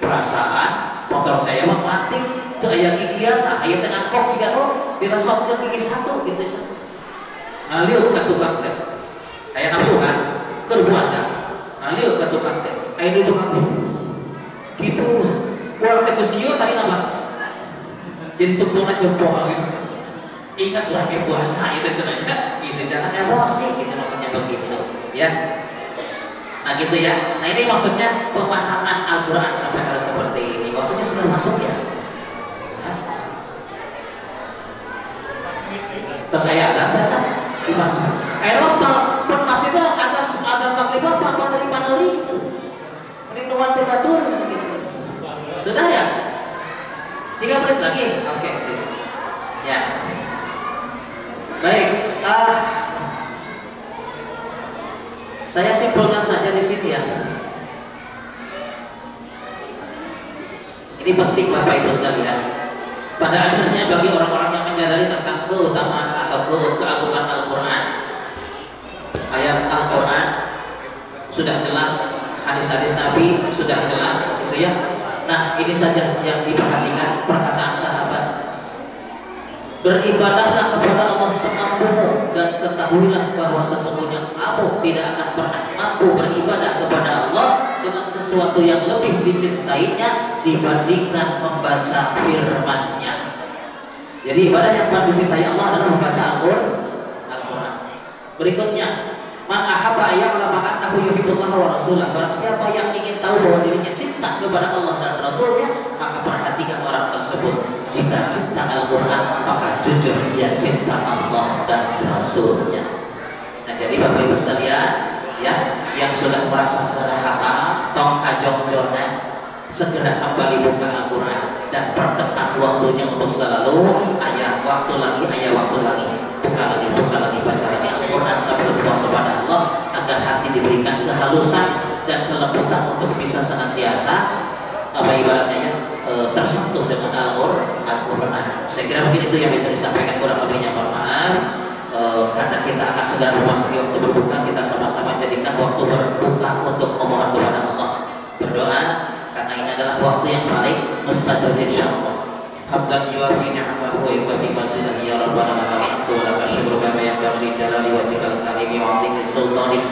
perasaan motor saya mah mati, teu aya gigian, nah aya teh ngangkok siga oh dilasotkeun gigi satu gitu sih. Ngalieu ka tukang teh. Aya nafsu kan? Keur puasa. Ngalieu ka tukang teh. Aya di tukang teh. Kitu. Urang teh geus kieu tadi nama. Jadi tutuna jempol gitu. Ingat orang yang puasa itu cenanya gitu, jangan emosi gitu maksudnya begitu ya. Nah gitu ya. Nah ini maksudnya pemahaman Al-Quran sampai harus seperti ini. Waktunya sudah masuk ya. Terus saya ada baca di masjid. Pun masih itu ada maghrib apa dari panori itu. Ini nuan teratur gitu. Sudah ya? 3 menit lagi. Oke sih. Ya. Baik, saya simpulkan saja di sini ya. Ini penting Bapak Ibu sekalian. Pada akhirnya bagi orang-orang yang menyadari tentang keutamaan atau keagungan Al-Quran, ayat Al-Quran sudah jelas, hadis-hadis Nabi sudah jelas, gitu ya. Nah, ini saja yang diperhatikan perkataan sahabat. Beribadahlah kepada Allah semampumu dan ketahuilah bahwa sesungguhnya kamu tidak akan pernah mampu beribadah kepada Allah dengan sesuatu yang lebih dicintainya dibandingkan membaca firman-Nya. Jadi ibadah yang paling dicintai Allah adalah membaca Al-Quran. Berikutnya, man ahabba ayya'lama annahu yuhibbullaha wa rasulahu. Barang siapa yang ingin tahu bahwa dirinya cinta kepada Allah dan Rasulnya, maka perhatikan orang tersebut. Jika cinta Al-Quran, maka jujur dia cinta Allah dan Rasulnya. Nah jadi Bapak Ibu sekalian, ya, yang sudah merasa sudah hatam, tong kajong-jona, segera kembali buka Al-Quran dan perketat waktunya untuk selalu ayat waktu lagi, buka lagi, baca lagi Al-Quran sampai berdoa kepada Allah agar hati diberikan kehalusan dan kelembutan untuk bisa senantiasa apa ibaratnya ya, tersentuh dengan Al-Quran. Saya kira mungkin itu yang bisa disampaikan, kurang lebihnya mohon maaf. Karena kita akan segera memasuki waktu berbuka, kita sama-sama jadikan waktu berbuka untuk memohon kepada Allah, berdoa, karena ini adalah waktu yang paling mustajab insyaallah. Habdan yuwafi ni'amahu wa yukafi masilah ya rabbana lakal hamdu wa lakal syukru kama yanbaghi li jalali wajhikal karimi wa 'azimi sultanik.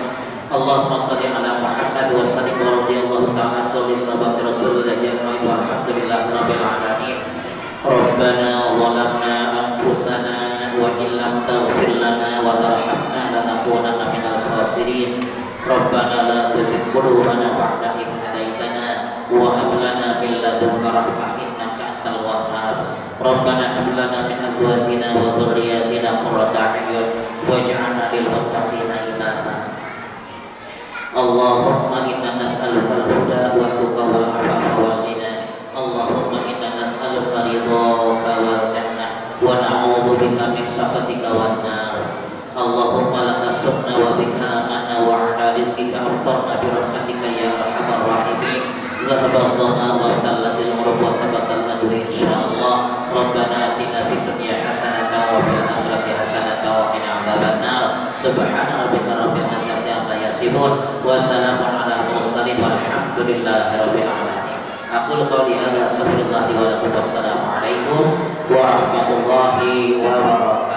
Allahumma shalli ala Muhammad wa sallim wa radhiyallahu ta'ala kulli sahabati Rasulillah ajma'in walhamdulillahi rabbil alamin. Rabbana zalamna anfusana wa illam taghfir lana wa tarhamna lanakunanna minal khasirin. Rabbana la tuzigh qulubana ba'da idh hadaitana wa hab lana min ladunka rahmah Rabbana hab lana min azwajina wa dhurriyyatina qurrata a'yun waj'alna lil muttaqina imama. Allahumma inna nas'aluka al-huda wa tuqa wal afafa wal ghina. Allahumma inna nas'aluka ridhaka wal jannah wa na'udzu bika min sakhatika wan nar. Allahumma laka sukna wa bika amanna wa ala rizqika aftarna bi rahmatika ya arhamar rahimin. Dhahaba dhama wa tallatil murub wa thabatal ajru insyaallah. Rabbana atina fid dunya hasanatan wa fil akhirati hasanatan wa qina adzabannar. Subhana rabbika rabbil izzati amma yasifun wa salamun alal mursalin walhamdulillahi rabbil alamin. Aqulu qawli hadza astaghfirullah wa lakum. Wassalamu alaikum warahmatullahi wabarakatuh.